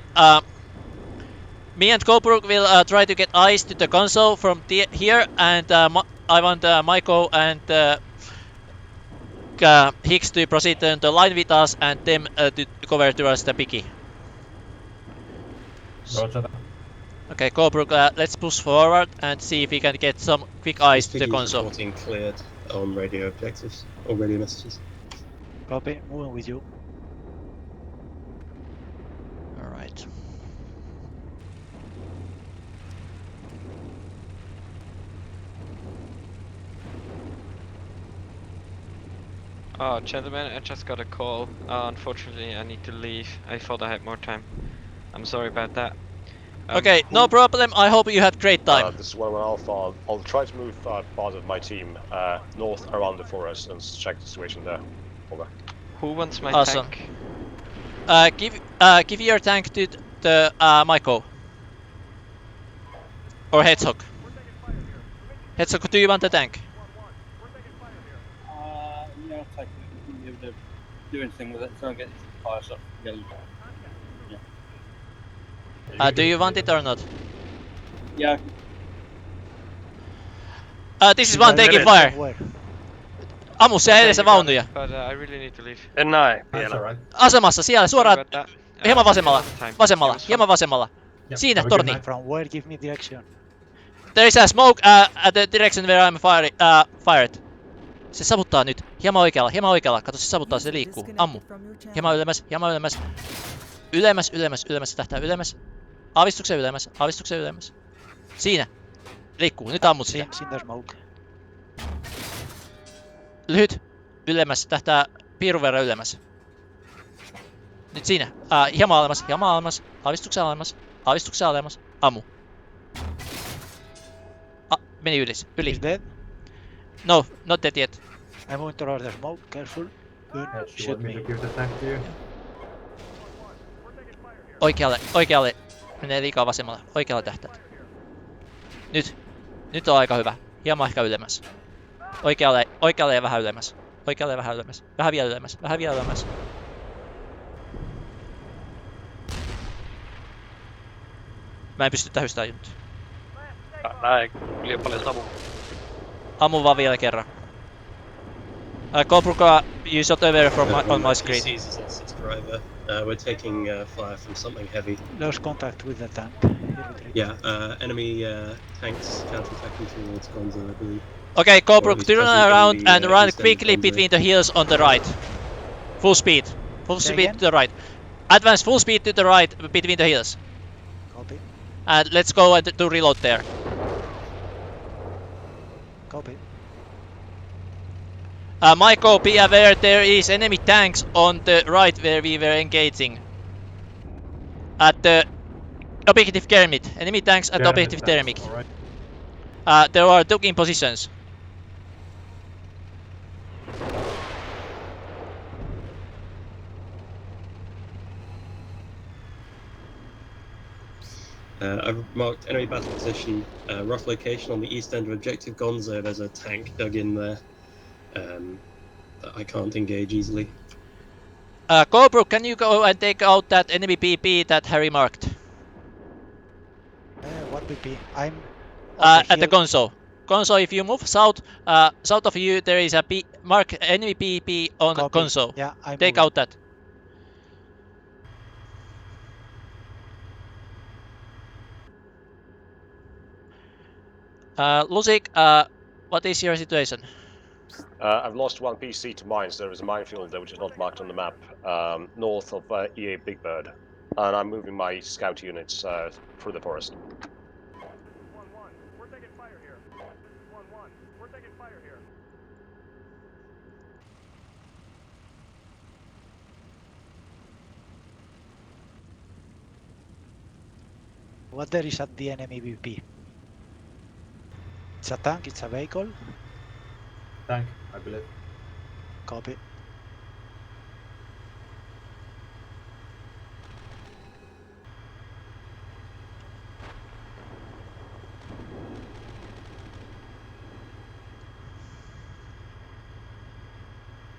me and Colebrook will try to get eyes to the Gonzo from here, and I want Maiko and Hicks to proceed on the line with us, and them to cover towards the Piggy.
Roger that.
Okay, Colebrook, let's push forward and see if we can get some quick eyes to the Gonzo.
Reporting cleared on radio objectives or radio messages.
Copy, moving with you.
Alright.
Oh, gentlemen, I just got a call. Unfortunately, I need to leave. I thought I had more time. I'm sorry about that.
Okay, no problem. I hope you had great time.
This is 1-1 Alpha. I'll try to move part of my team north around the forest and check the situation there. Over.
Who wants my
Awesome.
tank?
Give your tank to the Maiko. Or Hedgehog. Hedgehog, do you want the tank?
Yeah, I'll take it. You can be able to do anything with it, so I get this fire stuff together.
Do you want it or not?
Yeah.
This is one taking fire.
Where?
Ammu siellä edessä vaunuja.
But I really need to leave.
En näe
That's
vielä.
alright.
Asemassa siellä
Sorry
suoraan.
about that.
Hieman vasemmalla.
Time.
Vasemmalla.
It was
Hieman vasemmalla.
Yep,
Siinä
have a good
torni.
night.
From where? Give me direction.
There is a smoke at the direction where I'm fired. Se savuttaa nyt. Hieman oikealla, hieman oikealla. Kato, se savuttaa, se liikkuu. Ammu. Hieman ylemmäs, hieman ylemmäs. Ylemmäs, ylemmäs, ylemmäs. Se tähtää ylemmäs. Aavistuksen ylemmäs, aavistuksen ylemmäs. Siinä. Liikkuu. Nyt ammut sitä.
See the smoke.
Lyhyt. Ylemmäs. Tähtää piirun verran ylemmäs. Nyt siinä. Hieman alemmas, hieman alemmas. Aavistuksen alemmas. Aavistuksen alemmas. Ammu. Meni yli.
He's dead.
No, not dead yet.
I'm moving towards the smoke. Careful. Don't
Yes, you
shoot
want me
me.
to give the tank to you?
Oikealle, oikealle. Menee liikaa vasemmalle. Oikealle tähtäät. Nyt. Nyt on aika hyvä. Hieman ehkä ylemmäs. Oikealle, oikealle ja vähän ylemmäs. Oikealle ja vähän ylemmäs. Vähän vielä ylemmäs. Vähän vielä ylemmäs. Mä en pysty tähystämään juttua.
Näin liian paljon savua.
Ammu vaan vielä kerran. Colebrook, you shot over from on my screen.
TC's is its driver. We're taking fire from something heavy.
Lost contact with the tank.
Yeah, enemy tanks counterattacking towards Gonzo, I believe.
Okay, Colebrook,
Or at
turn
least present in
around
the,
and run
east end
quickly
Gonzo.
between the hills on the right. Full speed. Full
Say
speed
again?
to the right. Advance full speed to the right between the hills.
Copy.
And let's go and do reload there.
Copy.
Maiko, be aware there is enemy tanks on the right where we were engaging. At the Objective Kermit. Enemy tanks at objective Kermit. There are two in positions.
I've marked enemy battle position, rough location on the east end of Objective Gonzo. There's a tank dug in there that I can't engage easily.
Colebrook, can you go and take out that enemy PP that Harry marked?
What PP? I'm on the
At the
hill.
Gonzo. Gonzo, if you move south, south of you there is a mark enemy PP on
Copy.
Gonzo.
Yeah, I'm
Take
moving.
out that. Lusik, what is your situation?
I've lost one PC to mines. There is a minefield there which is not marked on the map, north of EA Big Bird. And I'm moving my scout units through the forest.
We're taking fire here. 1-1. We're taking fire here.
What there is at the enemy BP? It's a tank, it's a vehicle.
Tank, I believe.
Copy.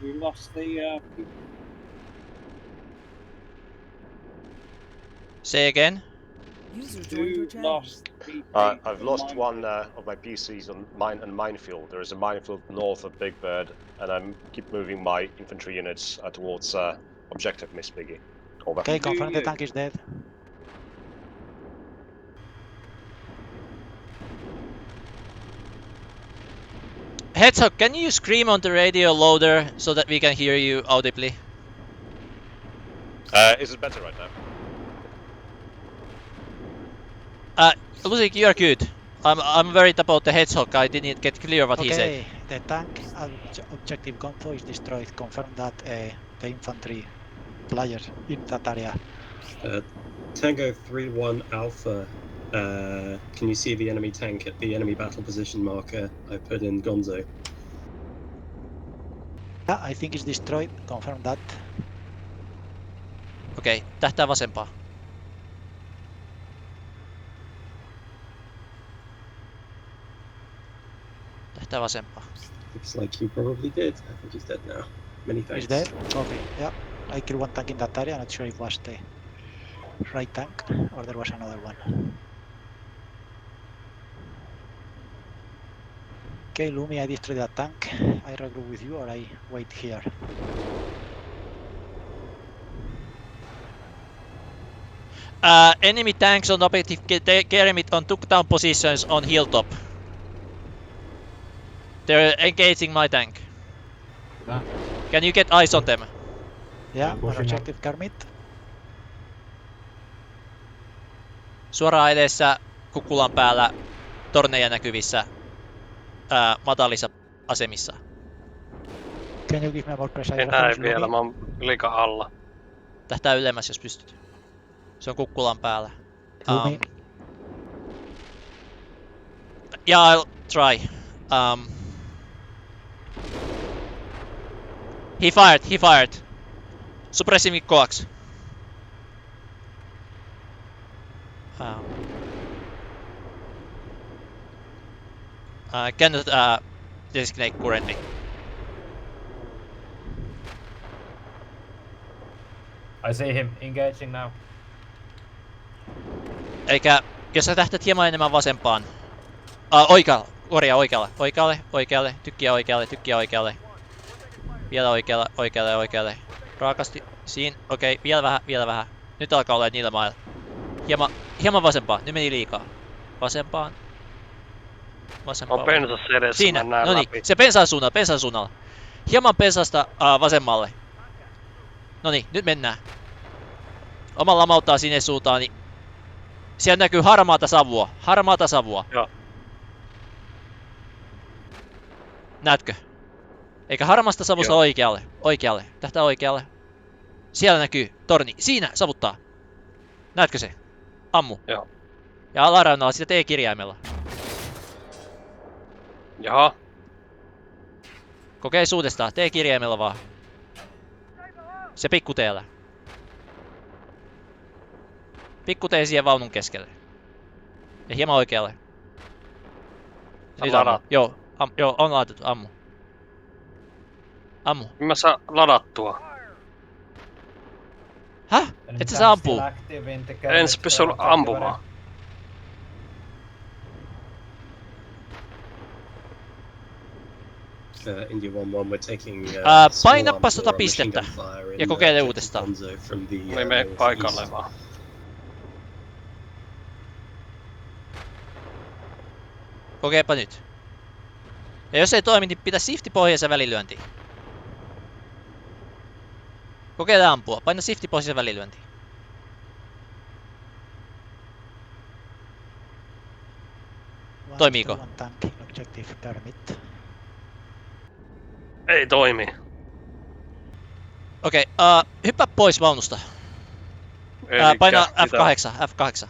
We lost the.
Say again.
User joined your channel.
Lost PP
I've lost one of my PCs on minefield. There is a minefield north of Big Bird, and I keep moving my infantry units towards objective Miss Piggy. Over.
Okay, confirm the tank is dead.
Hedgehog, can you scream on the radio louder so that we can hear you audibly?
Is it better right now?
Lusik, you are good. I'm worried about the Hedgehog. I didn't get clear what he said.
Okay, the tank at Objective Gonzo is destroyed. Confirm that the infantry player in that area.
Tango 3-1 Alpha. Can you see the enemy tank at the enemy battle position marker I put in Gonzo?
Yeah, I think it's destroyed. Confirm that.
Okei, tähtää vasempaa. Tähtää vasempaa.
Looks like you probably did. I think he's dead now. Many thanks.
Is dead? Copy. Yeah, I killed one tank in that area. Not sure if it was the right tank or there was another one. Okay, Lumi, I destroyed that tank. I regroup with you or I wait here.
Enemy tanks on objective Kermit on took down positions on hilltop. They're engaging my tank.
Hyvä.
Can you get eyes on them?
Yeah, on
pushing up.
objective Kermit.
Suoraan edessä kukkulan päällä torneja näkyvissä matalissa asemissa.
Can you give me more precise
En näe
reference,
vielä,
Lumi?
mä oon liikaa alla.
Tähtää ylemmäs jos pystyt. Se on kukkulan päällä.
Lumi.
Yeah, I'll try. He fired. Suppressing coax. Cannot designate currently.
I see him engaging now.
Eikä, jos sä tähtät hieman enemmän vasempaan. Oikealle, korjaa oikealle, tykkiä oikealle. Vielä oikealle. Raakasti, siinä, okei, vielä vähän. Nyt alkaa olla niillä mailla. Hieman vasempaan, nyt meni liikaa. Vasempaan.
On pensas edessä,
Siinä,
mä näen
no niin,
läpi.
se pensan suunnalla. Hieman pensasta vasemmalle. No niin, nyt mennään. Oma lamauttaa sinne suuntaan, niin siellä näkyy harmaata savua.
Joo.
Näetkö? Eikä harmasta savusta oikealle. Tähtää oikealle. Siellä näkyy torni. Siinä savuttaa. Näetkö se? Ammu.
Joo.
Ja alareunalla sitä T-kirjaimella.
Jaha.
Kokee uudestaan. T-kirjaimella vaan. Se pikku T:llä. Pikku T siihen vaunun keskelle. Ja hieman oikealle. Nyt ammu. Joo, joo, on laitettu. Ammu. Ammu.
Mä saan ladattua.
Häh? Et sä saa ampuu?
En pysty ampumaan.
India 1-1, we're taking
painappas tota pistettä ja kokeile uudestaan.
Ei mene paikalle vaan.
Kokeepa nyt. Ja jos ei toimi, niin pitää shifti pohjaisen välilyöntiin. Kokeile ampua. Paina shifti pohjaisen välilyöntiin. Toimiiko?
Ei toimi.
Okei, hyppää pois vaunusta. Paina F8, F8.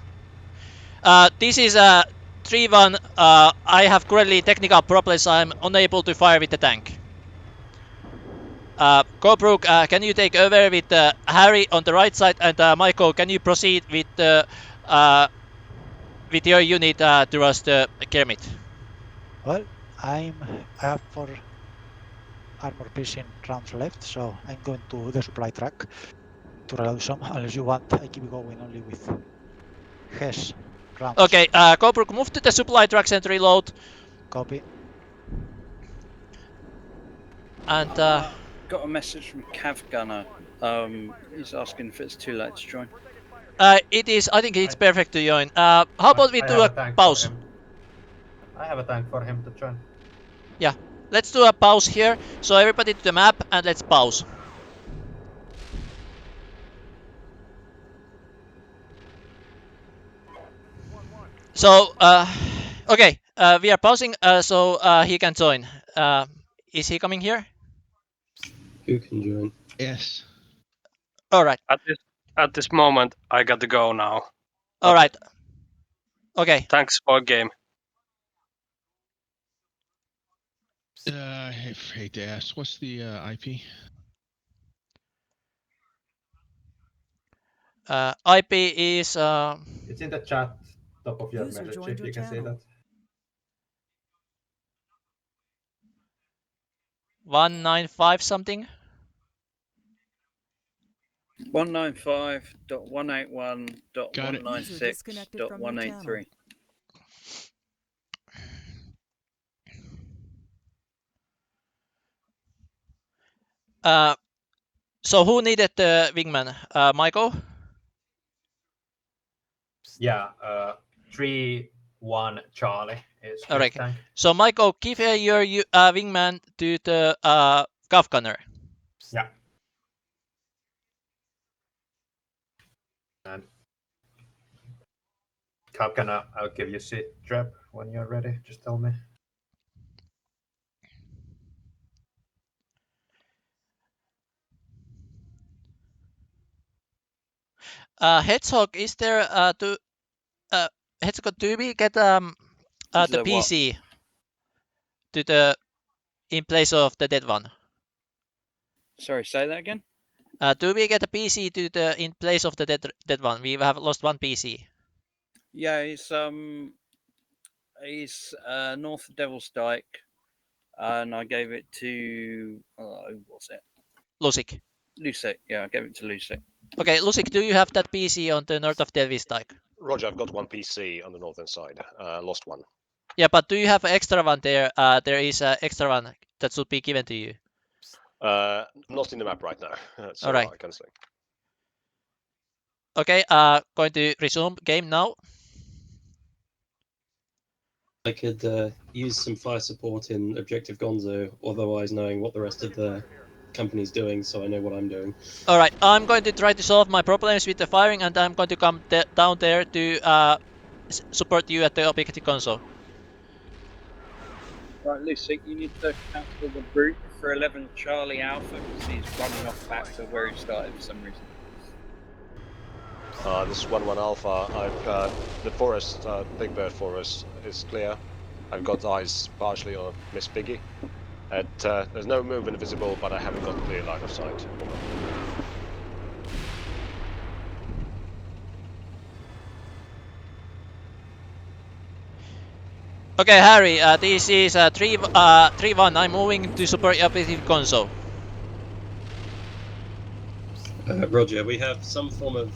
This is 3-1. I have currently technical problems. I'm unable to fire with the tank. Colebrook, can you take over with Harry on the right side, and Michael, can you proceed with your unit towards the Kermit?
Well, I have 4 armor piercing rounds left, so I'm going to the supply truck to reload some. Unless you want, I keep going only with Hess rounds.
Okay, Colebrook, move to the supply trucks and reload.
Copy.
And got a message from Cavgunner. He's asking if it's too late to join.
It is. I think it's perfect to join. How about we do a pause?
I have a tank for him to join.
Yeah, let's do a pause here. So everybody to the map and let's pause. So, okay, we are pausing so he can join. Is he coming here?
Who can join?
Yes.
All right.
At this moment, I got to go now.
All right. Okay.
Thanks for game.
I hate to ask, what's the IP?
IP is...
It's in the chat, top of your message, if you can see that.
195 something?
195.181.196.183.
So who needed the wingman? Michael?
Yeah, 3-1 Charlie is
Alright.
tank.
So Michael, give your wingman to the Cavgunner.
Yeah. And Cavgunner, I'll give you sit trap when you're ready. Just tell me.
Hedgehog, is there Hedgehog, do we get the PC to the in place of the dead one?
Sorry, say that again.
Do we get a PC to the in place of the dead one? We have lost one PC.
Yeah, he's north of Devil's Dyke, and I gave it to who was it?
Lusik.
Lusik, yeah, I gave it to Lusik.
Okay, Lusik, do you have that PC on the north of Devil's Dyke?
Roger, I've got one PC on the northern side. Lost one.
Yeah, but do you have an extra one there? There is an extra one that should be given to you.
Not in the map right now. So
all right.
I can say.
Okay, going to resume game now.
I could use some fire support in Objective Gonzo, otherwise knowing what the rest of the company's doing, so I know what I'm doing.
All right, I'm going to try to solve my problems with the firing, and I'm going to come down there to support you at the Objective Gonzo.
Right, Lusik, you need to cancel the brute for 11 Charlie Alpha because he's running off back to where he started for some reason.
This is 1-1 Alpha. I've the forest, Big Bird Forest is clear. I've got eyes partially on Miss Piggy. There's no movement visible, but I haven't got clear line of sight.
Okay, Harry, this is 3-1. I'm moving to support Obj Gonzo.
Roger, we have some form of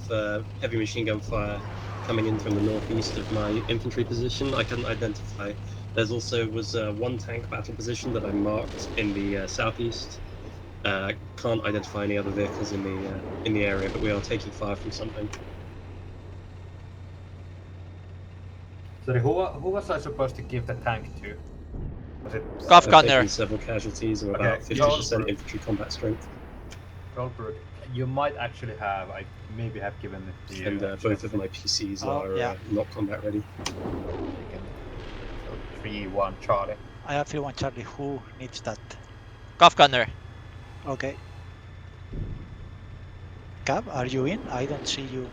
heavy machine gun fire coming in from the northeast of my infantry position. I couldn't identify. There's also was one tank battle position that I marked in the southeast. Can't identify any other vehicles in the area, but we are taking fire from something.
Sorry, who was I supposed to give the tank to? Was it
I've
Cavgunner.
taken several casualties of about 50% infantry combat strength.
Colebrook? You might actually have. I maybe have given it to you.
And both of my PCs are not combat ready.
3-1 Charlie.
I have 3-1 Charlie. Who needs that?
Cavgunner.
Okay. Cav, are you in? I don't see you.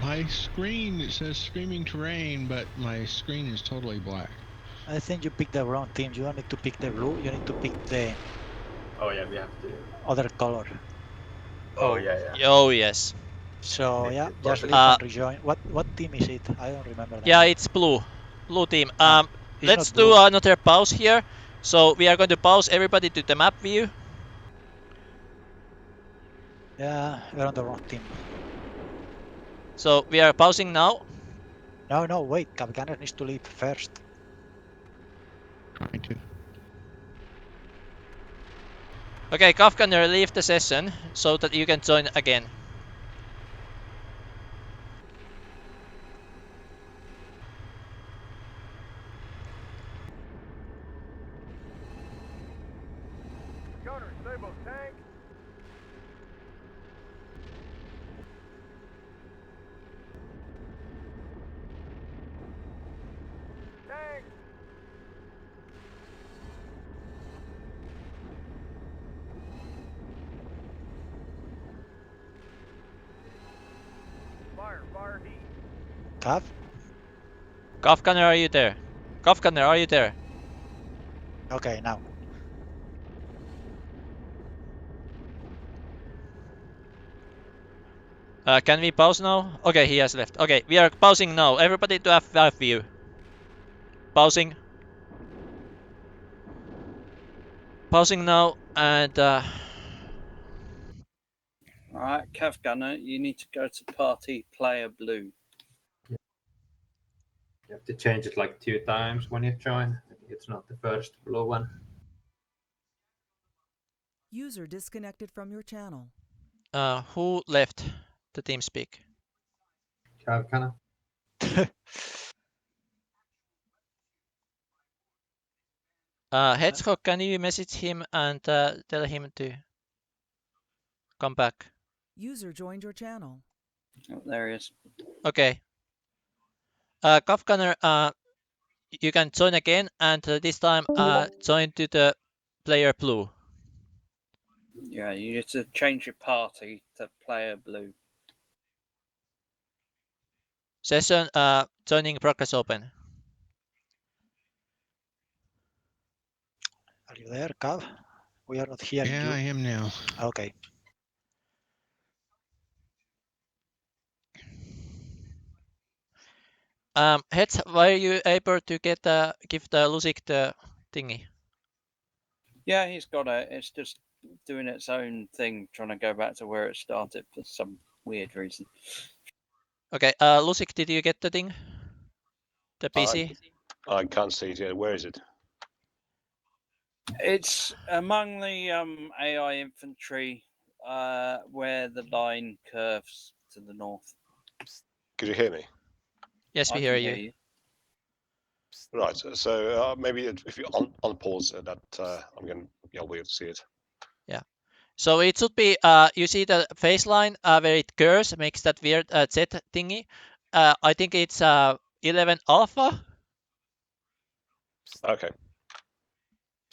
My screen, it says screaming terrain, but my screen is totally black.
I think you picked the wrong team. You don't need to pick the blue. You need to pick the.
Oh yeah, we have to.
Other color.
Oh yeah.
Oh yes.
So yeah, just leave
Uh,
and rejoin. What team is it? I don't remember that.
Yeah, it's blue. Blue team. Let's
not
do
blue.
another pause here. So we are going to pause everybody to the map view.
Yeah, we're on the wrong team.
So we are pausing now.
No, wait. Cavgunner needs to leave first.
Trying to.
Okay, Cavgunner, leave the session so that you can join again.
Gunner, stable tank. Tank. Fire, heat.
Cav?
Cavgunner, are you there? Cavgunner, are you there?
Okay, now.
Can we pause now? Okay, he has left. Okay, we are pausing now. Everybody to F5 view. Pausing. Pausing now, and
Alright, Cavgunner, you need to go to party player blue.
You have to change it like 2 times when you join. It's not the first blue one.
User disconnected from your channel.
who left the Teamspeak?
Cavgunner.
Hedgehog, can you message him and tell him to come back?
User joined your channel.
Oh, there he is.
Okay. Cavgunner, you can join again, and this time join to the player blue.
Yeah, you need to change your party to player blue.
Session joining progress open.
Are you there, Cav? We are not hearing you.
Yeah, I am now.
Okay.
Heads, were you able to give the Lusic the thingy?
Yeah, he's got it. It's just doing its own thing, trying to go back to where it started for some weird reason.
Okay, Lusic, did you get the thing? The PC?
I can't see it yet. Where is it?
It's among the AI infantry where the line curves to the north.
Could you hear me?
Yes, we
I
hear
can
you.
you.
Right. So maybe if you unpause that, I'm gonna be able to see it.
Yeah. So it should be you see the phase line where it curves, makes that weird Z thingy. I think it's 11 alpha.
Okay.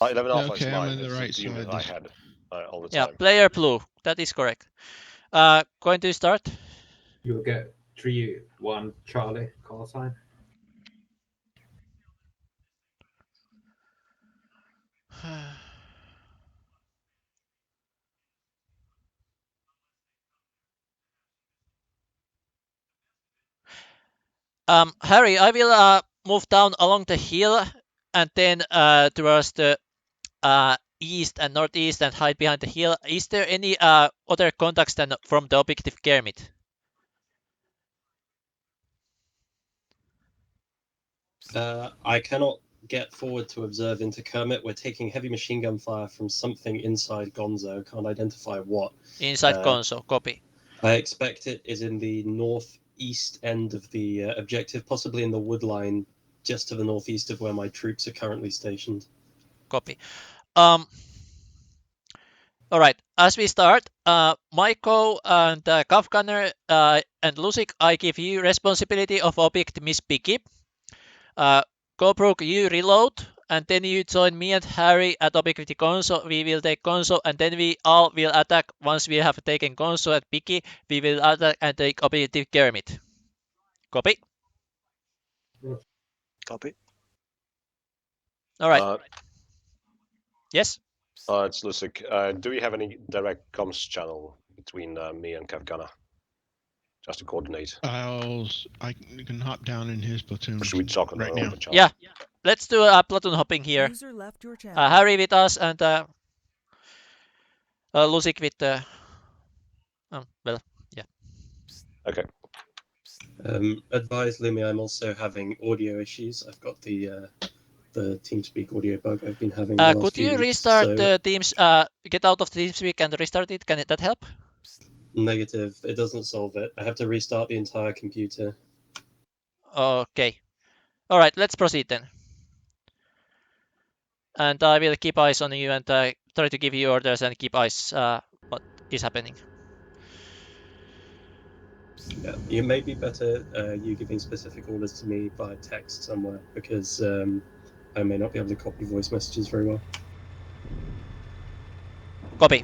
11 alpha is
Okay, I'm
mine.
on the
It's
right
the unit
side.
I had all the
Yeah,
time.
player blue. That is correct. Going to start.
You will get 3-1 Charlie call sign.
Harry, I will move down along the hill and then towards the east and northeast and hide behind the hill. Is there any other contacts than from the objective Kermit?
I cannot get forward to observe into Kermit. We're taking heavy machine gun fire from something inside Gonzo. Can't identify what.
Inside Gonzo, copy.
I expect it is in the northeast end of the objective, possibly in the wood line just to the northeast of where my troops are currently stationed.
Copy. All right, as we start, Maiko and Cavgunner and Lusik, I give you responsibility of object Miss Piggy. Colebrook, you reload, and then you join me and Harry at objective Gonzo. We will take Gonzo, and then we all will attack. Once we have taken Gonzo and Piggy, we will attack and take objective Kermit. Copy?
Copy.
All right. Yes?
It's Lusik. Do we have any direct comms channel between me and Cavgunner? Just to coordinate.
I can hop down in his platoon.
Or should we talk on
right
our
now?
open channel?
Yeah. Let's do a platoon hopping here.
User left your channel.
Harry with us and Lusik with well, yeah.
Okay.
Advise Lumi, I'm also having audio issues. I've got the TeamSpeak audio bug I've been having. The last
Could
few
you
weeks,
restart
so...
the Teams? Get out of TeamSpeak and restart it. Can that help?
Negative. It doesn't solve it. I have to restart the entire computer.
Okay. All right. Let's proceed then. And I will keep eyes on you and try to give you orders and keep eyes what is happening.
Yeah, it may be better you giving specific orders to me by text somewhere, because I may not be able to copy voice messages very well.
Copy.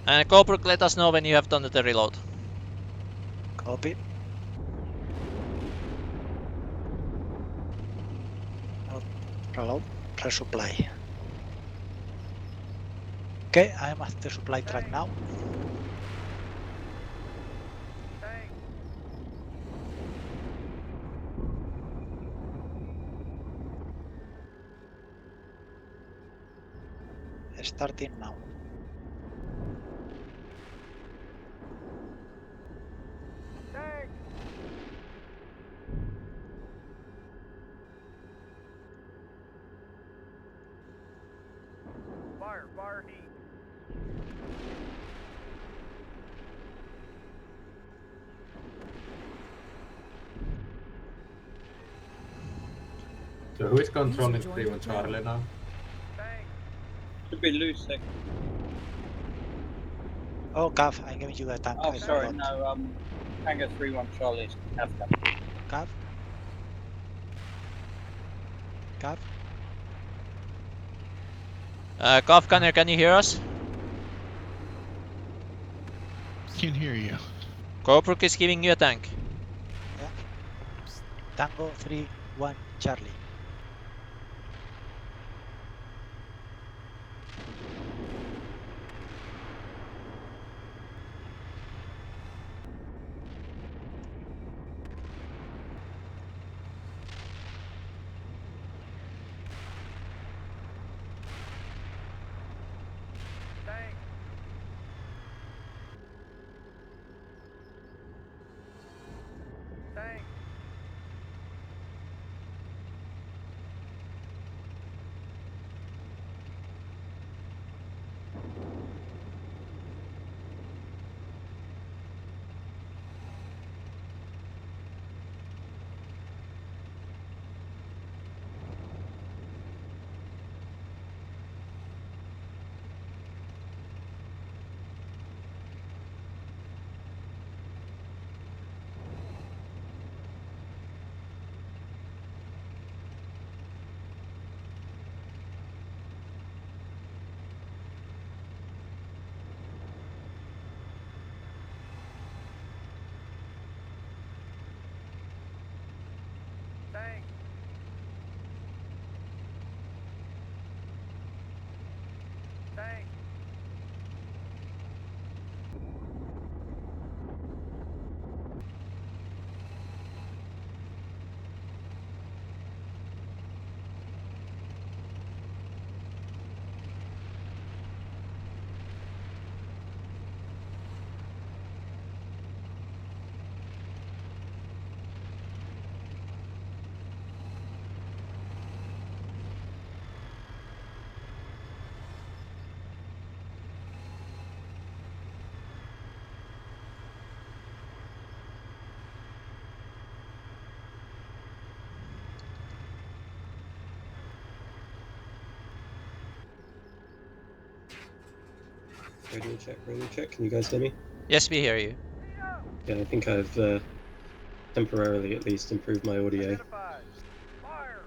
And Colebrook, let us know when you have done the reload.
Copy. Reload. Resupply. Okay, I am at the supply track now. Starting now.
Fire heat.
So who is controlling 3-1 Charlie now?
Should be Lusik.
Oh, Cav, I'm giving you the tank.
Oh,
I
sorry,
forgot.
no, Tango 3-1 Charlie's Afghan.
Cav? Cav?
Cavgunner, can you hear us?
Can hear you.
Colebrook is giving you a tank.
Yeah. Tango 3-1 Charlie.
Radio check. Can you guys hear me?
Yes, we hear you.
Yeah, I think I've temporarily at least improved my audio.
Identified. Fire.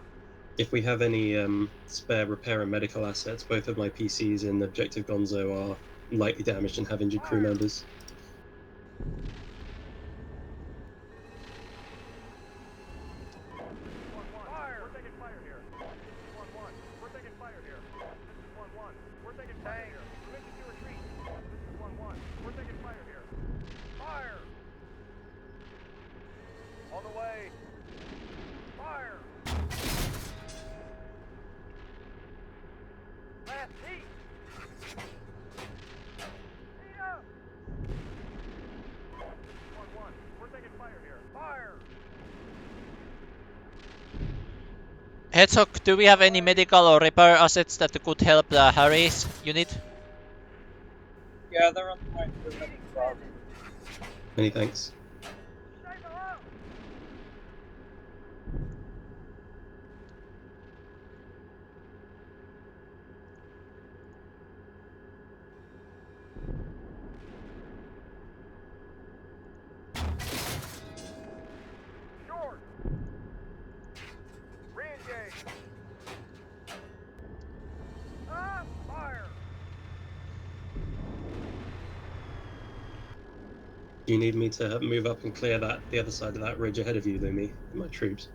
If we have any spare repair and medical assets, both of my PCs in Objective Gonzo are lightly damaged and have injured crew members.
Fire. We're taking fire here. This is 1-1. We're taking fire here. This is 1-1. We're taking fire here. Permission to retreat. This is 1-1. We're taking fire here. Fire. On the way. Fire. Last heat. Heat up. This is 1-1. We're taking fire here. Fire.
Hedgehog, do we have any medical or repair assets that could help the Harry's unit?
Yeah, they're on the way to the medic club.
Many thanks.
Saber up. Short. Re-engage. Ah, fire.
Do you need me to move up and clear the other side of that ridge ahead of you, Lumi, my troops?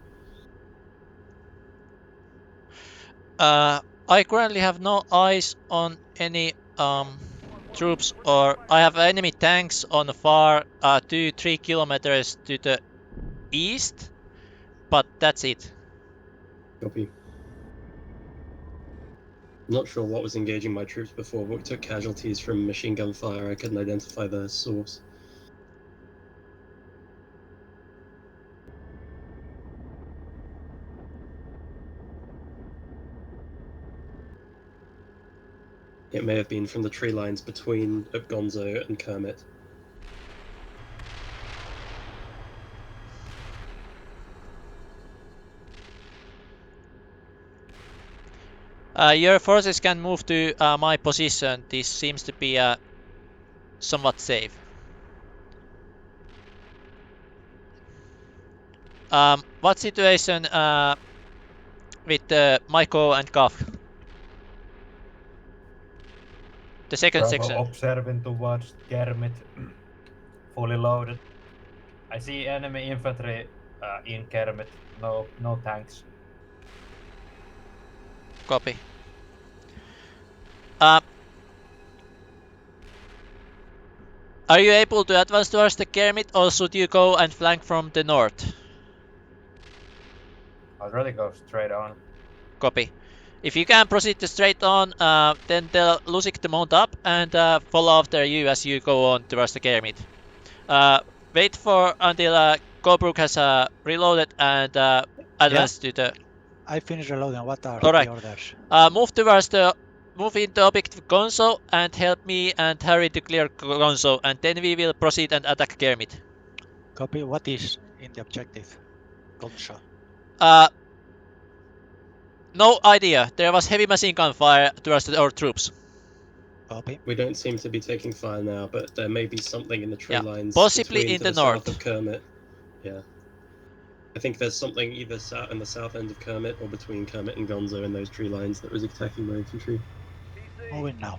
I currently have no eyes on any troops, or I have enemy tanks on the far 2-3 kilometers to the east, but that's it.
Copy. Not sure what was engaging my troops before, but we took casualties from machine gun fire. I couldn't identify the source. It may have been from the tree lines between Gonzo and Kermit.
Your forces can move to my position. This seems to be somewhat safe. What situation with Maiko and Kaf? The second
Bravo
section.
observing towards Kermit, fully loaded. I see enemy infantry in Kermit. No tanks.
Copy. Are you able to advance towards the Kermit, or should you go and flank from the north?
I'd rather go straight on.
Copy. If you can proceed to straight on, then tell Lusik to mount up and follow after you as you go on towards the Kermit. Wait for until Colebrook has reloaded and advance to the...
I finished reloading. What are
Alright.
the orders?
Move into Objective Gonzo and help me and Harry to clear Gonzo, and then we will proceed and attack Kermit.
Copy. What is in the objective? Gonzo.
No idea. There was heavy machine gun fire towards our troops.
Copy.
We don't seem to be taking fire now, but there may be something in the tree lines
possibly
between
in
to
the
south
north.
of Kermit. Yeah. I think there's something either in the south end of Kermit or between Kermit and Gonzo in those tree lines that was attacking my infantry.
Moving now.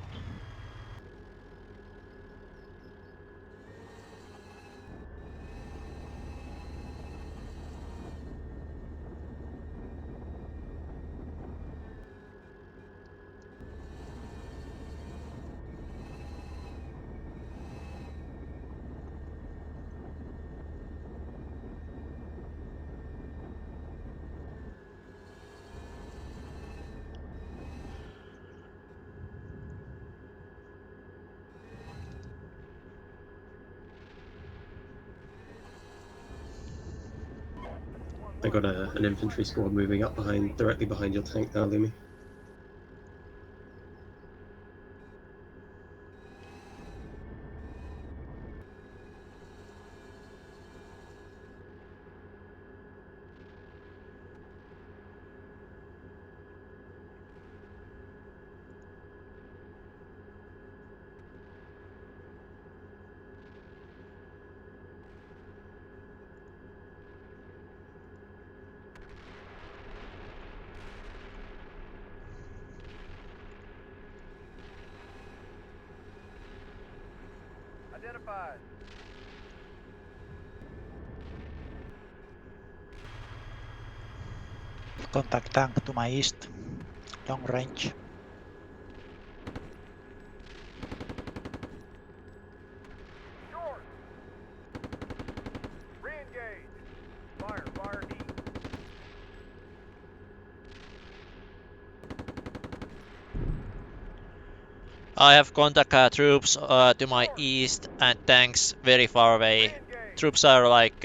I got an infantry squad moving up directly behind your tank now, Lumi.
identified.
Contact tank to my east. Long range.
Short. Re-engage. Fire, fire, heat.
I have contact troops to my east and tanks very far away.
Re-engage.
Troops are like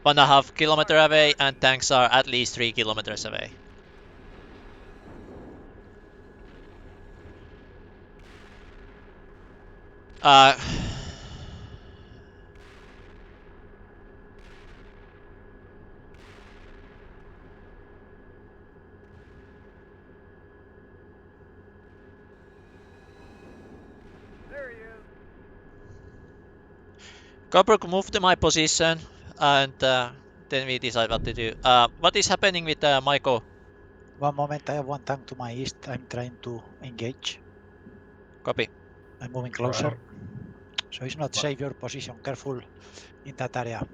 1.5 kilometer away and tanks are at least 3 kilometers away.
There he is.
Colebrook, move to my position and then we decide what to do. What is happening with Maiko?
One moment, I have one tank to my east. I'm trying to engage.
Copy.
I'm moving closer.
Right.
So it's not safe your position. Careful in that area.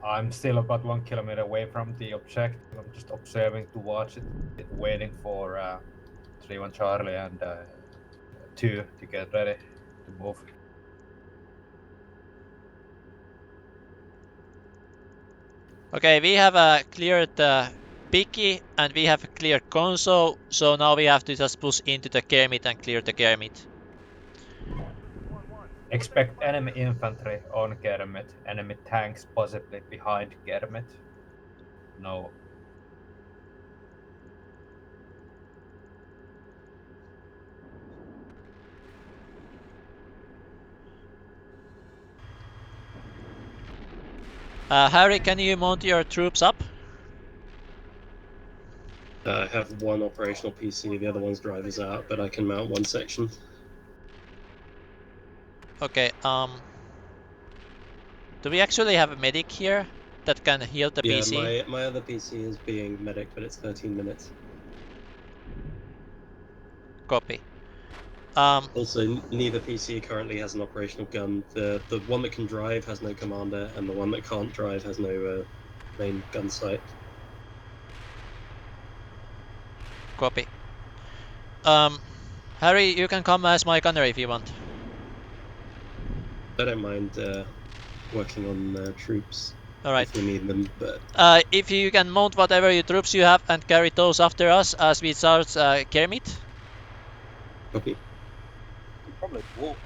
I'm still about 1 kilometer away from the objective. I'm just observing towards it, waiting for 3-1 Charlie and 2 to get ready to move.
Okay, we have cleared Picky and we have cleared Gonzo, so now we have to just push into the Kermit and clear the Kermit.
Expect enemy infantry on Kermit, enemy tanks possibly behind Kermit. No.
Harry, can you mount your troops up?
I have one operational PC, the other one's drivers out, but I can mount one section.
Okay, do we actually have a medic here that can heal the
Yeah,
PC?
my other PC is being medic, but it's 13 minutes.
Copy.
Also, neither PC currently has an operational gun. The one that can drive has no commander, and the one that can't drive has no main gun sight.
Copy. Harry, you can come as my gunner if you want.
I don't mind working on troops
Alright.
if we need them, but
If you can mount whatever your troops you have and carry those after us as we start Kermit.
copy.
Probably walk.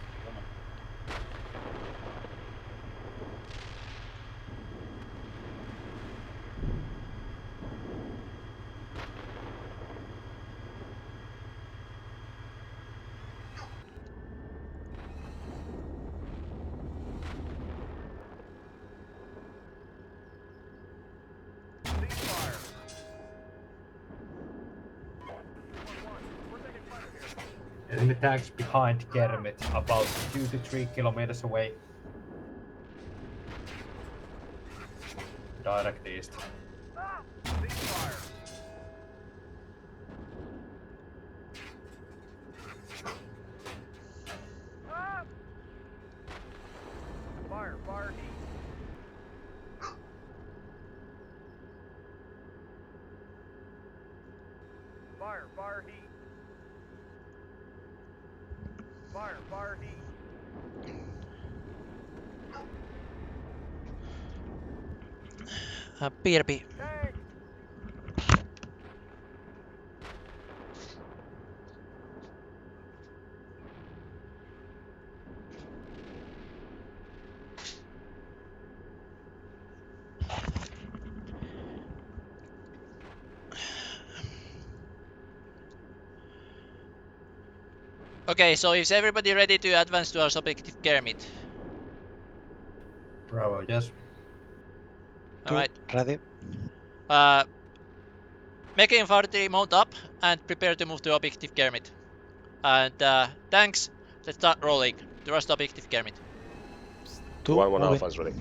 Ceasefire.
Enemy tanks behind Kermit, about 2 to 3 kilometers away. Direct east.
Ceasefire. Fire, fire, heat. Fire, fire, heat. Fire, fire, heat.
Pirpi.
Tank.
Okay, so is everybody ready to advance to our objective Kermit?
Bravo, yes.
Alright.
Ready.
Mech infantry mount up and prepare to move to objective Kermit. And tanks, let's start rolling towards the objective Kermit.
2
1-1
moving.
Alpha is ready.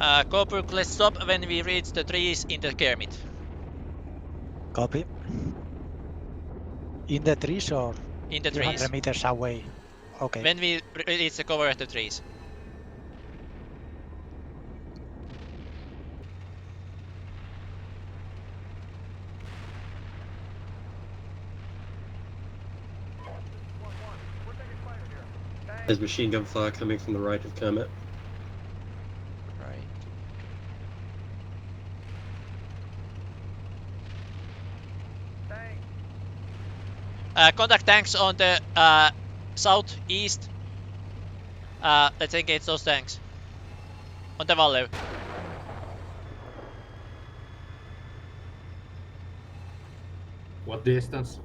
Colebrook, let's stop when we reach the trees in the Kermit.
Copy. In the trees or
In the
300
trees.
meters away? Okay.
When we reach the cover of the trees.
There's machine gun fire coming from the right of Kermit.
Right. Contact tanks on the southeast. Let's engage those tanks. On the valley.
What distance?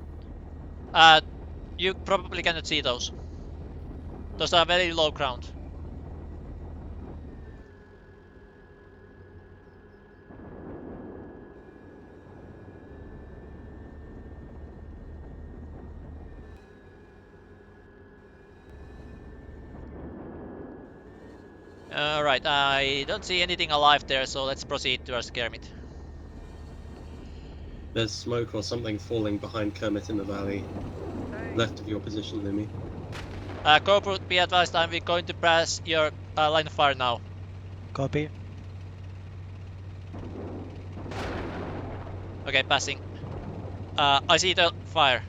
You probably cannot see those. Those are very low ground. Alright, I don't see anything alive there, so let's proceed towards Kermit.
There's smoke or something falling behind Kermit in the valley. Left of your position, Lumi.
Colebrook, be advised, I'm going to pass your line of fire now.
Copy.
Okay, passing. I see the fire.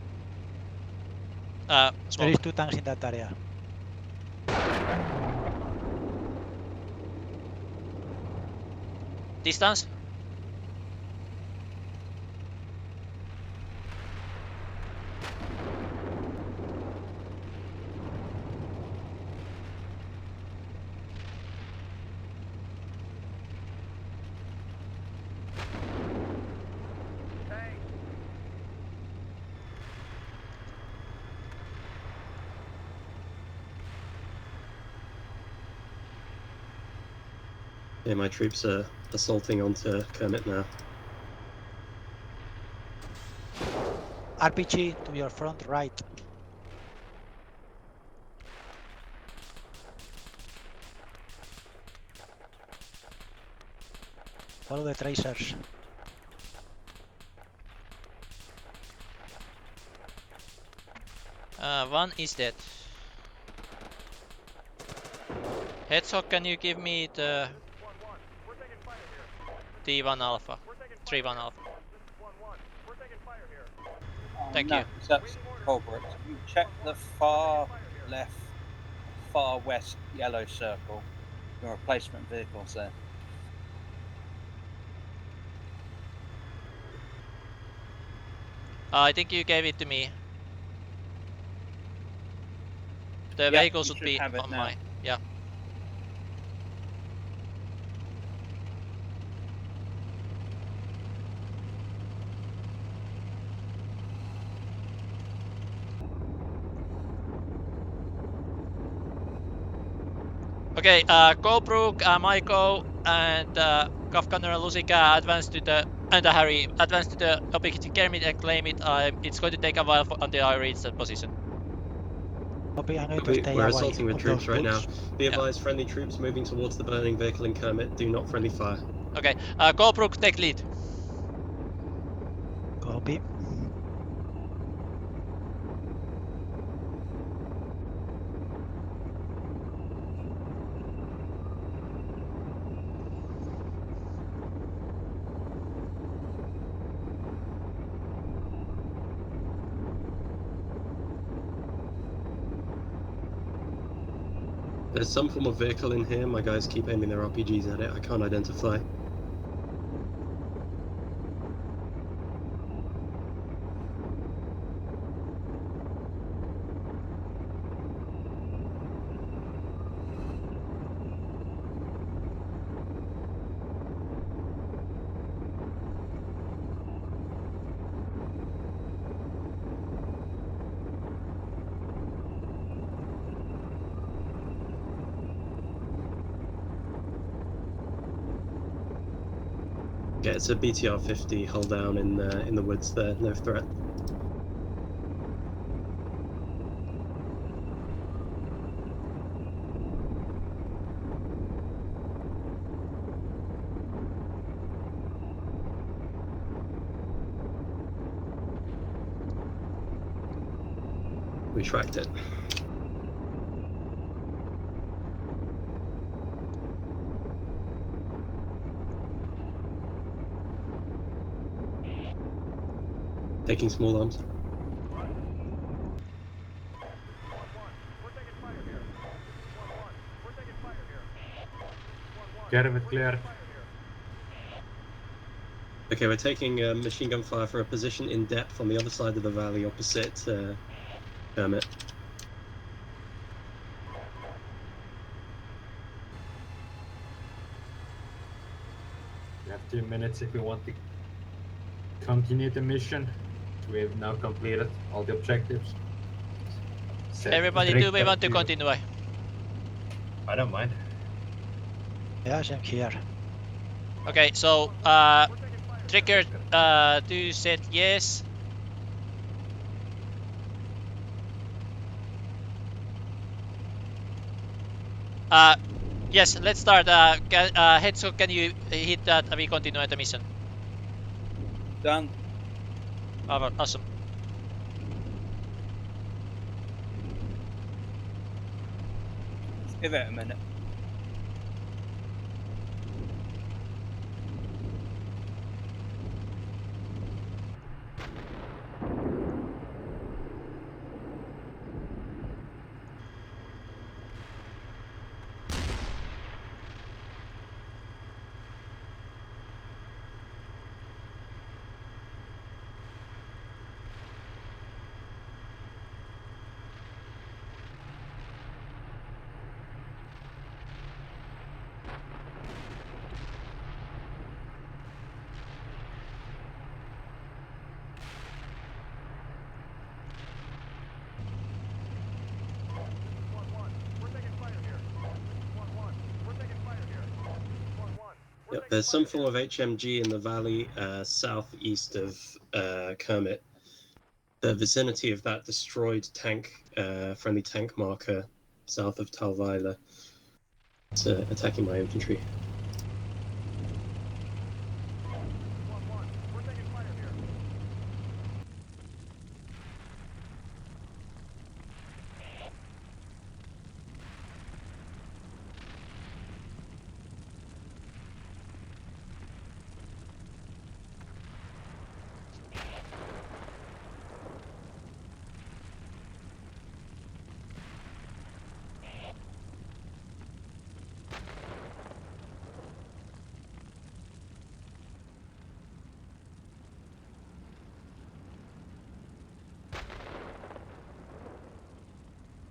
There
Smoke.
is 2 tanks in that area.
Distance?
Yeah, my troops are assaulting onto Kermit now.
RPG to your front right. Follow the tracers.
One is dead. Hedgehog, can you give me the T1 Alpha? 3-1 Alpha. Thank
no,
you.
That's Colebrook. You check the far left, far west yellow circle. Your replacement vehicles there.
I think you gave it to me. The
Yeah,
vehicle
you
should
should
be
have it
on
now.
my... Yeah. Okay, Colebrook, Maiko, and Cavgunner and Lucica advance to the... And Harry, advance to the Obj Kermit and claim it. It's going to take a while until I reach that position.
Copy, I'm going to stay
We're
away
assaulting with
of
troops
those
right now.
bullets.
Be advised, friendly troops moving towards the burning vehicle in Kermit. Do not friendly fire.
Okay, Colebrook, take lead.
Copy.
There's some form of vehicle in here. My guys keep aiming their RPGs at it. I can't identify. Yeah, it's a BTR 50 hull down in the woods there. No threat. We tracked it. Taking small arms.
Kermit cleared.
Okay, we're taking machine gun fire for a position in depth on the other side of the valley opposite Kermit.
We have 2 minutes if we want to continue the mission. We have now completed all the objectives.
Everybody, do we want to continue?
I don't mind.
Yeah, same here.
Okay, so trigger to set yes. Yes, let's start. Hedgehog, can you hit that? We continue the mission.
Done.
Awesome.
Give it a minute.
Yep, there's some form of HMG in the valley southeast of Kermit. The vicinity of that destroyed tank, friendly tank marker south of Talweiler. It's attacking my infantry.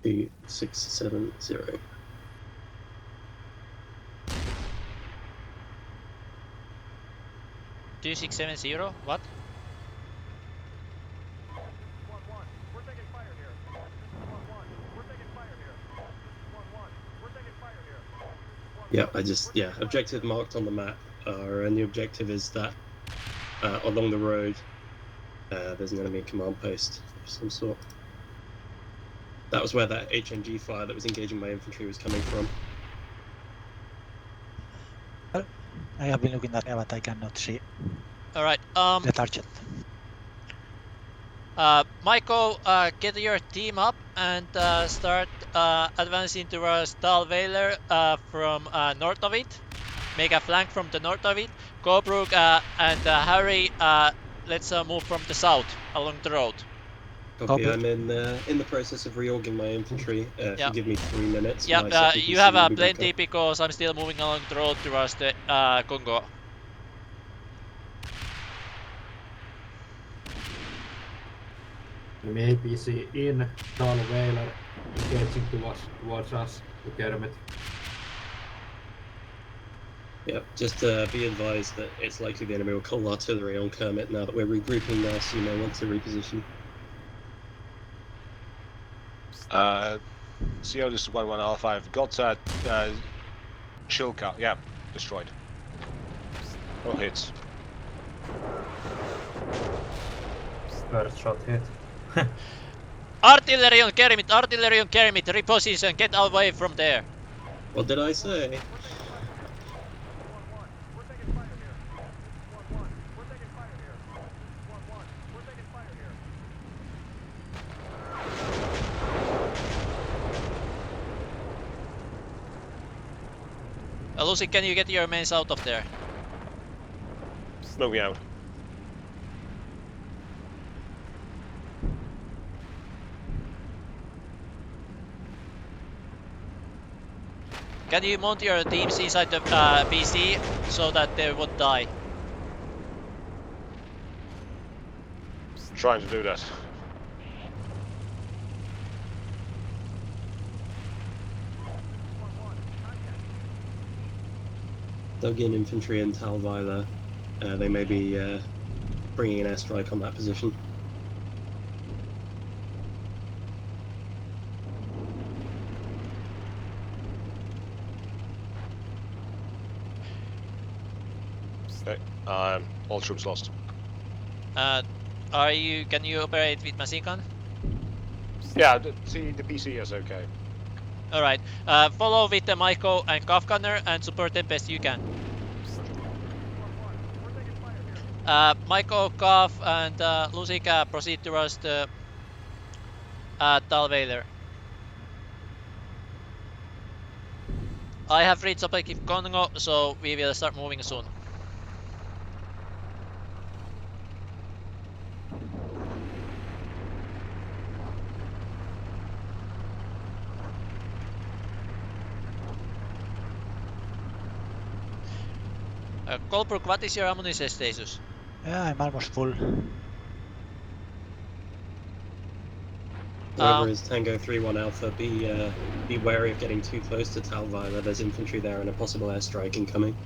The 670.
Two 670. What?
Yeah, objective marked on the map. And the objective is that along the road, there's an enemy command post of some sort. That was where that HMG fire that was engaging my infantry was coming from.
Well, I have been looking at it, but I cannot see
Alright,
the target.
Michael, get your team up and start advancing towards Talweiler from north of it. Make a flank from the north of it. Colebrook and Harry, let's move from the south along the road.
Copy. I'm in the process of reorging my infantry. If you give me 3 minutes.
Yeah, you have plenty because I'm still moving along the road towards the Congo.
Maybe see in Talweiler engaging towards us to Kermit.
Yep, just be advised that it's likely the enemy will call artillery on Kermit now that we're regrouping there, so you may want to reposition.
CO, this is 1-1 Alpha. I've got Chilka. Yeah, destroyed. No hits.
First shot hit.
Artillery on Kermit, reposition, get away from there.
What did I say?
Lucy, can you get your mains out of there?
Moving out.
Can you mount your teams inside the PC so that they would die?
Trying to do that.
Dug in infantry and Talvila. They may be bringing an airstrike on that position.
Okay. All troops lost.
Can you operate with machine gun?
Yeah, the PC is okay.
Alright. Follow with the Maiko and Cavgunner and support them best you can. Maiko, Cav and Lusika proceed towards the Talveiler. I have reached Obj Gonzo, so we will start moving soon. Colebrook, what is your ammunition status?
Yeah, I'm almost full.
Whoever is Tango 3-1 Alpha, be wary of getting too close to Talvila. There's infantry there and a possible airstrike incoming.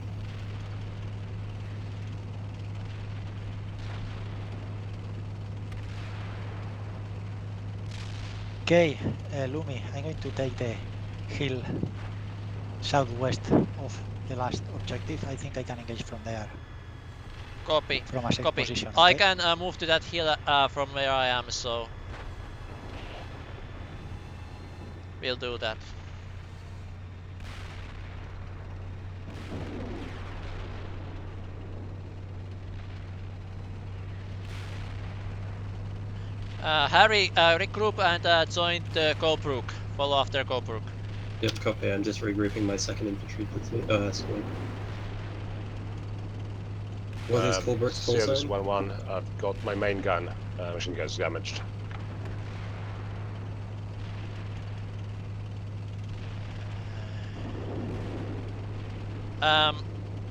Okay, Lumi, I'm going to take the hill southwest of the last objective. I think I can engage from there.
Copy.
From a safe
Copy.
position.
I
Okay?
can move to that hill from where I am, so we'll do that. Harry, regroup and join the Colebrook. Follow after Colebrook.
Yep, copy. I'm just regrouping my 2nd Infantry platoon, squad. What is Colebrook's call
Sirius
sign?
1-1. I've got my main gun. Machine gun is damaged.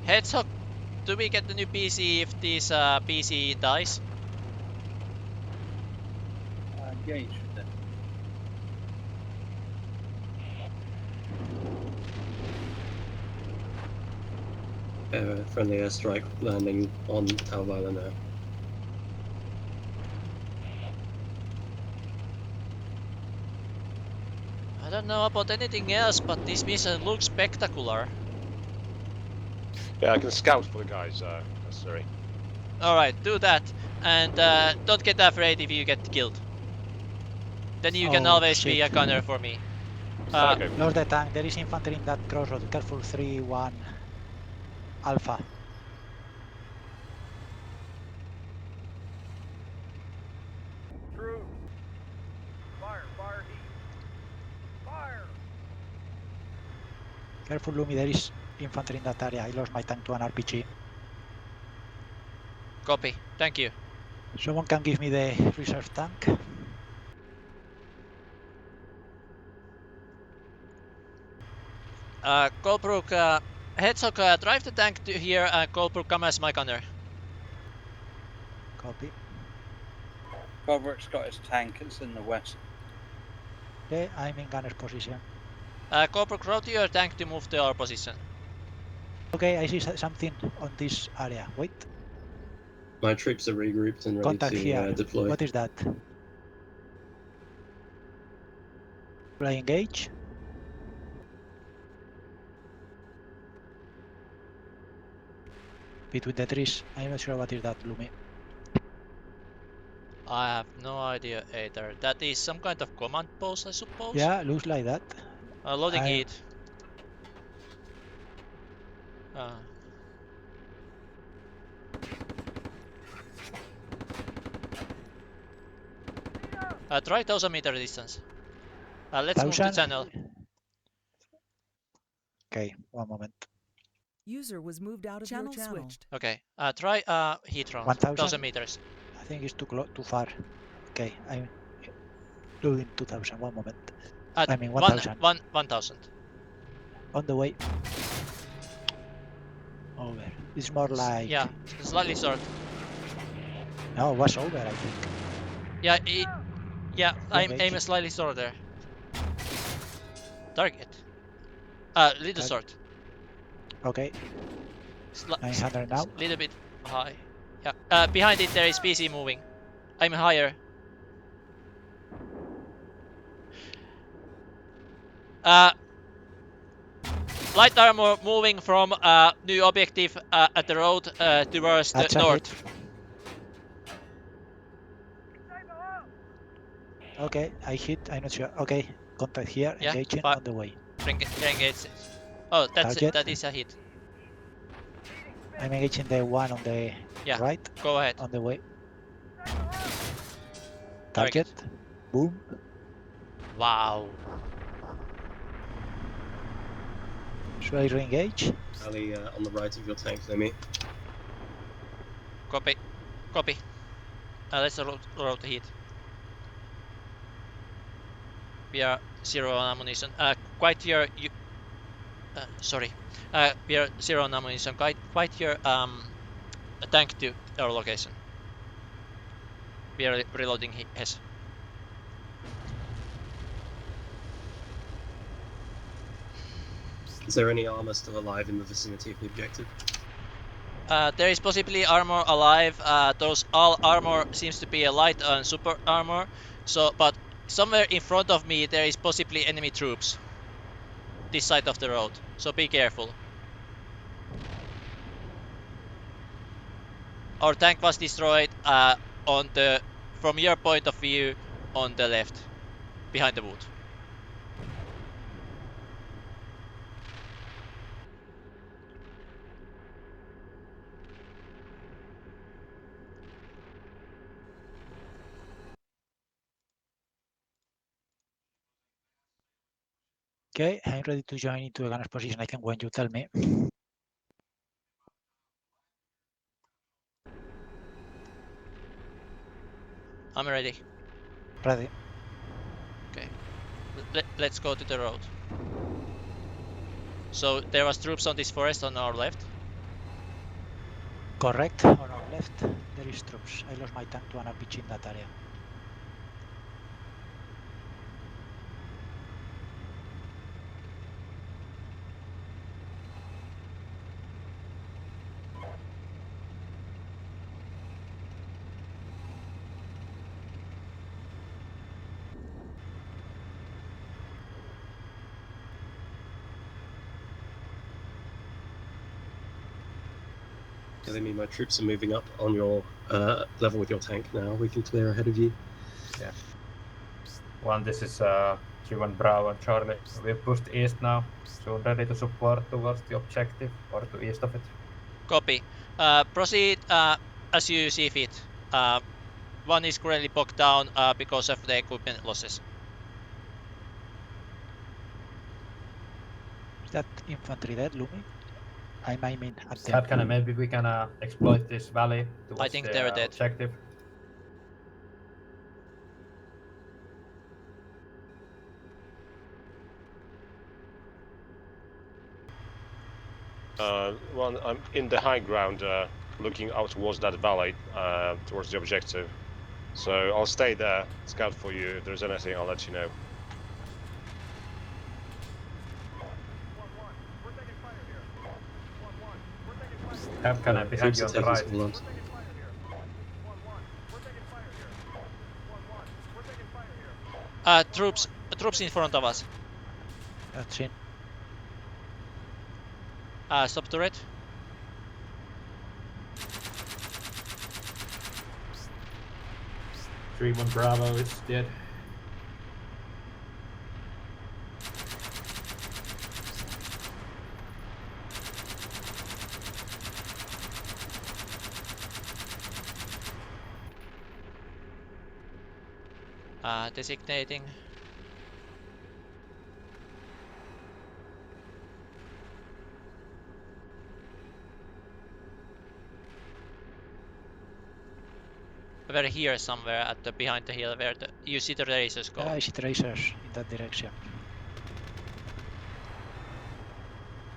Hedgehog, do we get the new PC if this PC dies?
Yeah, you should then.
Friendly airstrike landing on Talvila now.
I don't know about anything else, but this mission looks spectacular.
Yeah, I can scout for the guys necessary.
Alright, do that. And don't get afraid if you get killed. Then you can
Oh,
always be
shit.
a gunner for me.
Okay.
Lost the tank. There is infantry in that crossroad. Careful, 3-1 Alpha.
True. Fire, fire, heat. Fire!
Careful, Lumi. There is infantry in that area. I lost my tank to an RPG.
Copy. Thank you.
Someone can give me the reserve tank.
Colebrook, Hedgehog, drive the tank to here. Colebrook, come as my gunner.
Copy.
Colebrook's got his tank, it's in the west.
Okay, I'm in gunner's position.
Colebrook, route your tank to move to our position.
Okay, I see something on this area. Wait,
My troops are regrouped and ready
contact
to
here.
deploy.
What is that? Will I engage? Between the trees. I'm not sure what is that, Lumi.
I have no idea either. That is some kind of command post, I suppose?
Yeah, looks like that.
Loading heat. Try 1000 meter distance. Let's move to channel.
Okay, one moment.
User was moved out of channel your channel. Switched.
Okay. Try heat round.
1000?
1000 meters.
I think it's too far. Okay, I'm doing 2000. One moment. I mean 1000.
1000.
On the way. Over. It's more like.
Yeah, slightly short.
No, it was over, I think.
Yeah, yeah. Aim
Long
slightly shorter. Target. Little short.
Okay. 900 now.
Little bit high. Yeah. Behind it there is PC moving. I'm higher. Light armor moving from new objective at the road towards the north.
Okay, I hit. I'm not sure. Okay, contact here.
Yeah,
Engaging on the way.
Engage. Oh, that is a hit.
I'm engaging the one on the right.
Go ahead.
On the way. Target. Boom.
Wow.
Should I re-engage?
Ali, on the right of your tank, Lemmy.
Copy. Copy. Let's roll the heat. We are 0 on ammunition. Quite your... sorry. We are 0 on ammunition. Quite your tank to our location. We are reloading his.
Is there any armor still alive in the vicinity of the objective?
There is possibly armor alive. Those all armor seems to be a light and super armor. So, but somewhere in front of me there is possibly enemy troops. This side of the road. So be careful. Our tank was destroyed on the, from your point of view, on the left, behind the wood.
Okay, I'm ready to join into a gunner's position. I can when you tell me.
I'm ready.
Ready.
Okay. Let's go to the road. So there was troops on this forest on our left.
Correct. On our left, there is troops. I lost my tank to an RPG in that area.
Lemmy, my troops are moving up on your level with your tank now. We can clear ahead of you.
Yeah. One, this is 3-1 Bravo and Charlie. We've pushed east now, so ready to support towards the objective or to east of it.
Copy. Proceed as you see fit. One is currently bogged down because of the equipment losses.
Is that infantry dead, Lumi? I mean at them.
That kind of maybe we can exploit this valley towards
I think
the
they're dead.
objective.
One, I'm in the high ground, looking out towards that valley, towards the objective. So I'll stay there, scout for you. If there's anything, I'll let you know.
Have kind of behind you on the right.
Troops in front of us.
That's in.
Stop turret.
3-1 Bravo is dead.
Designating. We're here somewhere at the behind the hill where you see the racers go.
I see tracers in that direction.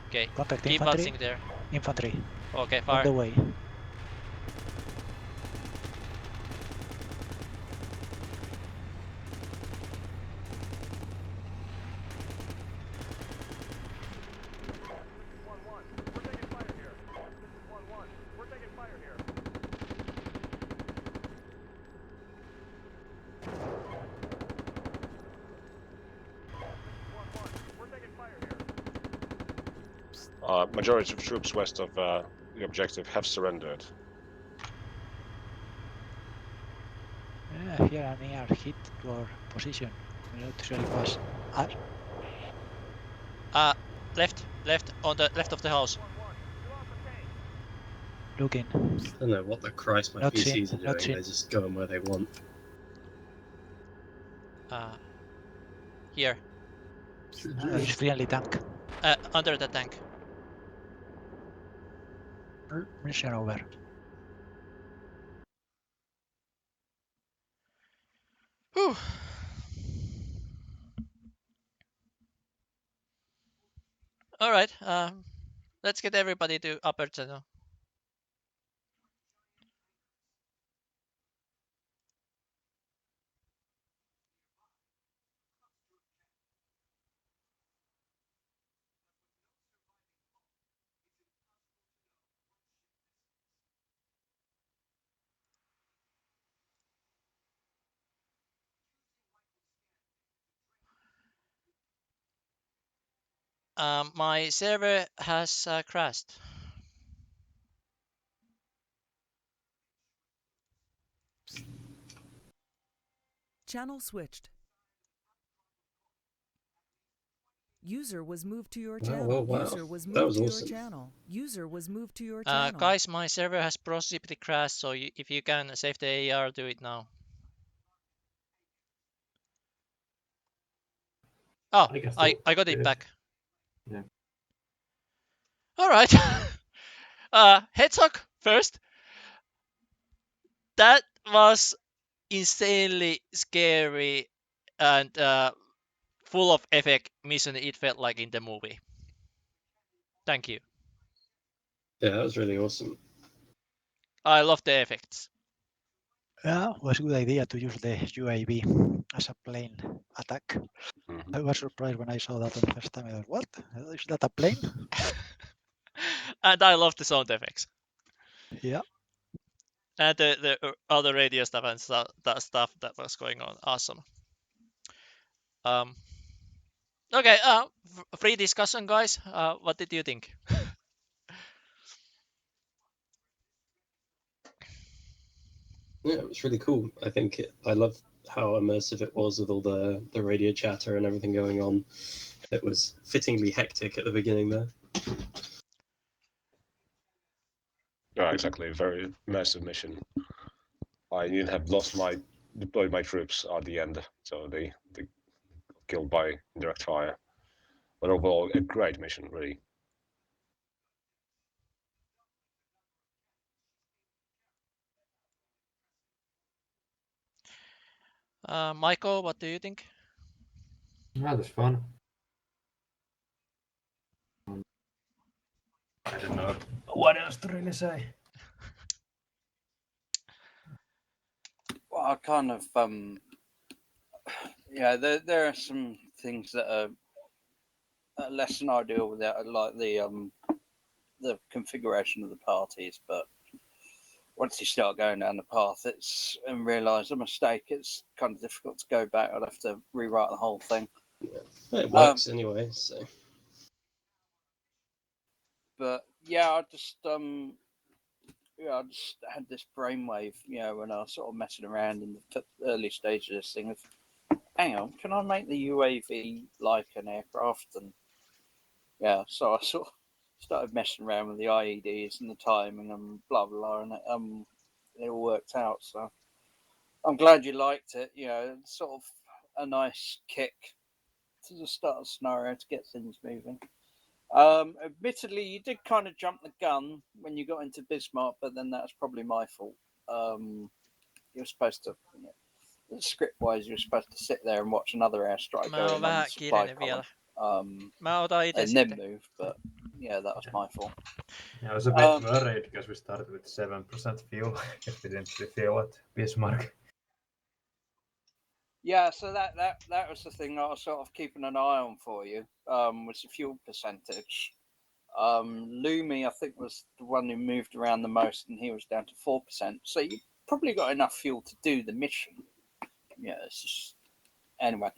Okay,
Contact
keep
infantry.
watching there.
Infantry
Okay,
on
fire.
the way.
Majority of troops west of the objective have surrendered.
Yeah, here and near hit to our position. We're not really fast.
Left on the left of the house.
Looking.
I don't know what the Christ my
Not
PCs
seen,
are
not
doing.
seen.
They're just going where they want.
Here.
Friendly tank.
Under the tank.
Mission over.
Whew. All right. Let's get everybody to upper channel. My server has crashed.
Channel switched. User was moved to your channel.
Wow.
User was
That
moved
was
to
awesome.
your channel. User was moved to your channel.
Guys, my server has possibly crashed, so if you can save the AR, do it now. Oh, I got it back.
Yeah.
All right. Hedgehog first. That was insanely scary and full of effect mission. It felt like in the movie. Thank you.
Yeah, that was really awesome.
I love the effects.
Yeah, it was a good idea to use the UAV as a plane attack. I was surprised when I saw that the first time. I thought, what? Is that a plane?
And I love the sound effects.
Yeah.
And the other radio stuff and that stuff that was going on. Awesome. Okay, free discussion, guys. What did you think?
Yeah, it was really cool. I think I love how immersive it was with all the radio chatter and everything going on. It was fittingly hectic at the beginning there.
Yeah, exactly. Very massive mission. I didn't have deployed my troops at the end, so they killed by indirect fire. But overall, a great mission, really.
Michael, what do you think?
That was fun. I don't know what else to really say.
Well, I kind of yeah, there are some things that are less than ideal with that, like the configuration of the parties, but once you start going down the path and realise a mistake, it's kind of difficult to go back. I'd have to rewrite the whole thing.
Yeah, it works anyway, so.
But yeah, I just had this brainwave, when I was sort of messing around in the early stages of this thing. Hang on, can I make the UAV like an aircraft? And yeah, so I sort of started messing around with the IEDs and the timing and blah blah, and it all worked out. So I'm glad you liked it. It's sort of a nice kick to the start of scenario to get things moving. Admittedly, you did kind of jump the gun when you got into Bismarck, but then that's probably my fault. you're supposed to. Script-wise, you're supposed to sit there and watch another airstrike
Mä
go
oon
in on
vähän
the supply
kiireinen
column.
vielä. Mä otan itse
And then
sitten.
move, but yeah, that was my fault.
Yeah, I was a bit worried because we started with 7% fuel if we didn't refill at Bismarck.
Yeah, so that was the thing I was sort of keeping an eye on for you. Was the fuel percentage. Lumi, I think, was the one who moved around the most, and he was down to 4%. So you probably got enough fuel to do the mission. Yeah, it's just anyway,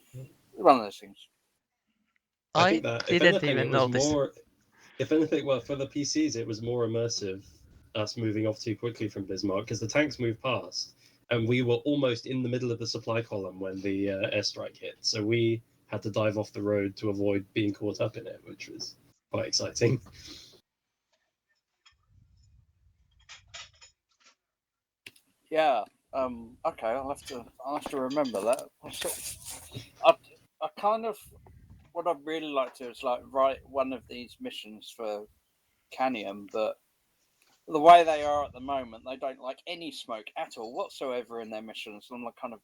one of those things.
I think that if
didn't
anything,
even
it was
notice.
more. If anything, well, for the PCs, it was more immersive. Us moving off too quickly from Bismarck because the tanks moved past, and we were almost in the middle of the supply column when the airstrike hit. So we had to dive off the road to avoid being caught up in it, which was quite exciting.
Yeah. Okay. I'll have to remember that. I kind of what I'd really like to is like write one of these missions for Canium, but the way they are at the moment, they don't like any smoke at all whatsoever in their missions. I'm like kind of.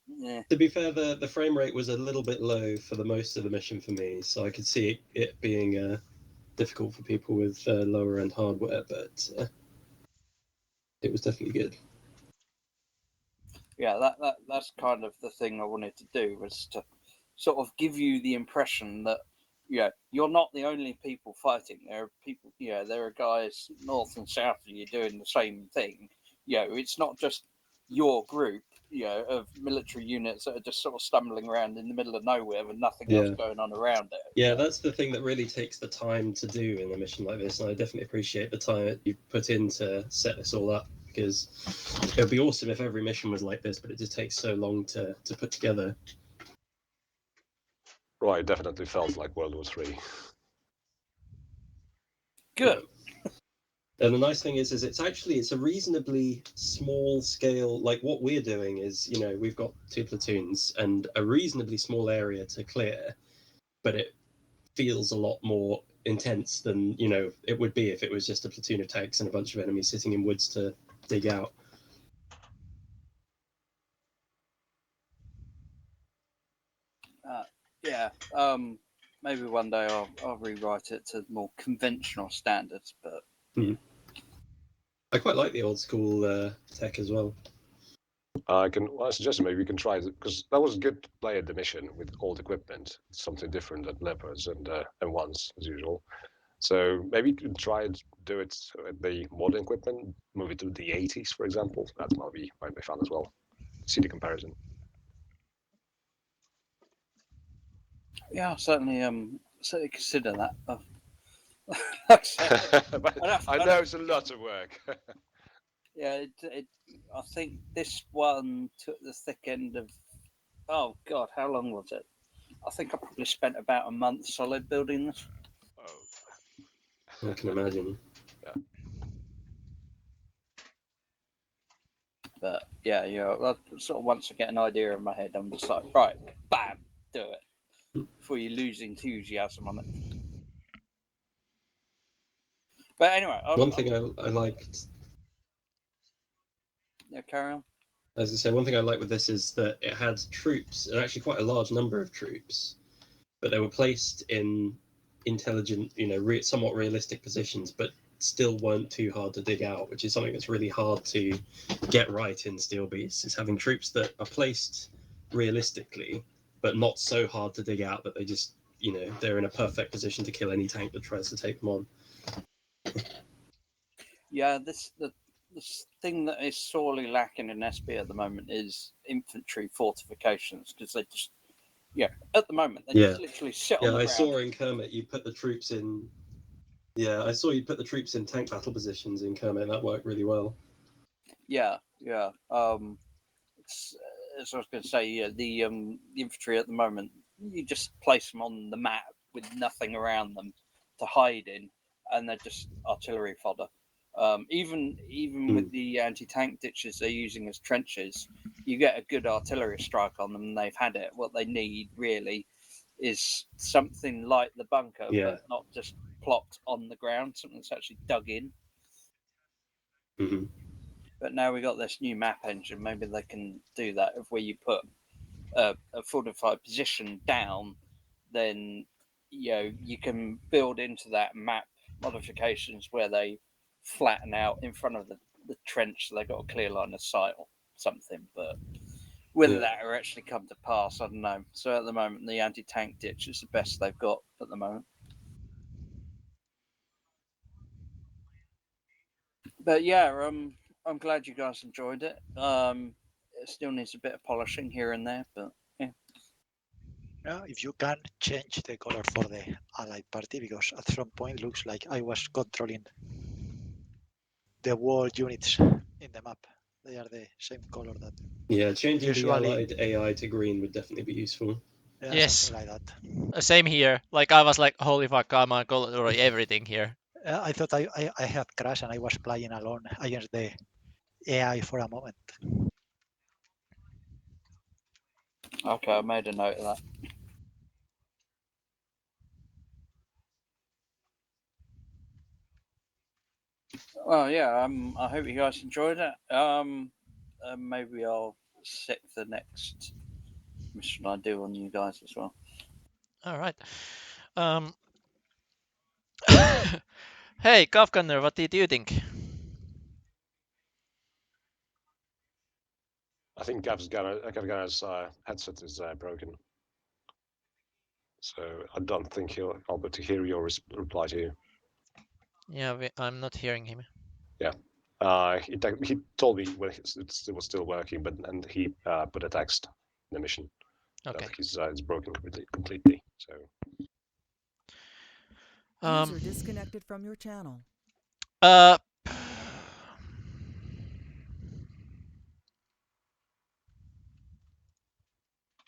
To be fair, the frame rate was a little bit low for the most of the mission for me, so I could see it being difficult for people with lower end hardware, but it was definitely good.
Yeah, that's kind of the thing I wanted to do, was to sort of give you the impression that you're not the only people fighting. There are people, there are guys north and south of you doing the same thing. It's not just your group, of military units that are just sort of stumbling around in the middle of nowhere with nothing else going on around it.
Yeah, that's the thing that really takes the time to do in a mission like this, and I definitely appreciate the time that you put in to set this all up, because it would be awesome if every mission was like this, but it just takes so long to put together.
Right, definitely felt like World War III.
Good.
And the nice thing is it's a reasonably small scale. Like what we're doing is, we've got 2 platoons and a reasonably small area to clear, but it feels a lot more intense than it would be if it was just a platoon of tanks and a bunch of enemies sitting in woods to dig out.
Yeah. Maybe one day I'll rewrite it to more conventional standards, but.
I quite like the old school tech as well.
I suggest maybe we can try it, because that was good to play at the mission with old equipment, something different than Leopards and M1s as usual. So maybe you can try and do it with the modern equipment, move it to the 80s, for example. That might be fun as well. See the comparison.
Yeah, certainly consider that.
I know it's a lot of work.
Yeah, I think this one took the thick end of. Oh God, how long was it? I think I probably spent about a month solid building this.
I can imagine.
Yeah.
But yeah, sort of once I get an idea in my head, I'm just like, right, bam, do it before you lose enthusiasm on it. But anyway,
one thing I liked.
Yeah, carry on.
As I say, one thing I like with this is that it had troops, and actually quite a large number of troops, but they were placed in intelligent, somewhat realistic positions, but still weren't too hard to dig out, which is something that's really hard to get right in Steel Beasts, is having troops that are placed realistically, but not so hard to dig out that they just, they're in a perfect position to kill any tank that tries to take them on.
Yeah, the thing that is sorely lacking in SB at the moment is infantry fortifications, because they just, at the moment they just literally sit on the ground.
Yeah, I saw in Kermit you put the troops in. Yeah, I saw you put the troops in tank battle positions in Kermit, and that worked really well.
Yeah. As I was going to say, the infantry at the moment, you just place them on the map with nothing around them to hide in, and they're just artillery fodder. Even with the anti-tank ditches they're using as trenches, you get a good artillery strike on them and they've had it. What they need really is something like the bunker, but not just plopped on the ground, something that's actually dug in.
Mm-hmm.
But now we got this new map engine. Maybe they can do that. If where you put a fortified position down, then you can build into that map modifications where they flatten out in front of the trench, so they got a clear line of sight or something. But whether that will actually come to pass, I don't know. So at the moment, the anti-tank ditch is the best they've got at the moment. But yeah, I'm glad you guys enjoyed it. It still needs a bit of polishing here and there, but yeah.
If you can change the color for the allied party, because at some point looks like I was controlling the war units in the map. They are the same color that.
Yeah, changing
Usually-
the allied AI to green would definitely be useful.
Yeah,
Yes.
something like that.
Same here. Like I was like, holy fuck, I'm on color everything here.
I thought I had crashed and I was playing alone against the AI for a moment.
Okay, I made a note of that. Well, yeah, I hope you guys enjoyed it. Maybe I'll set the next mission I do on you guys as well.
All right. Hey, Cavgunner, what did you think?
I think Cavgunner's headset is broken. So I don't think I'll be able to hear your reply to you.
Yeah, I'm not hearing him.
Yeah. He told me when it was still working, and he put a text in the mission.
Okay.
It's broken completely. So.
User disconnected from your channel.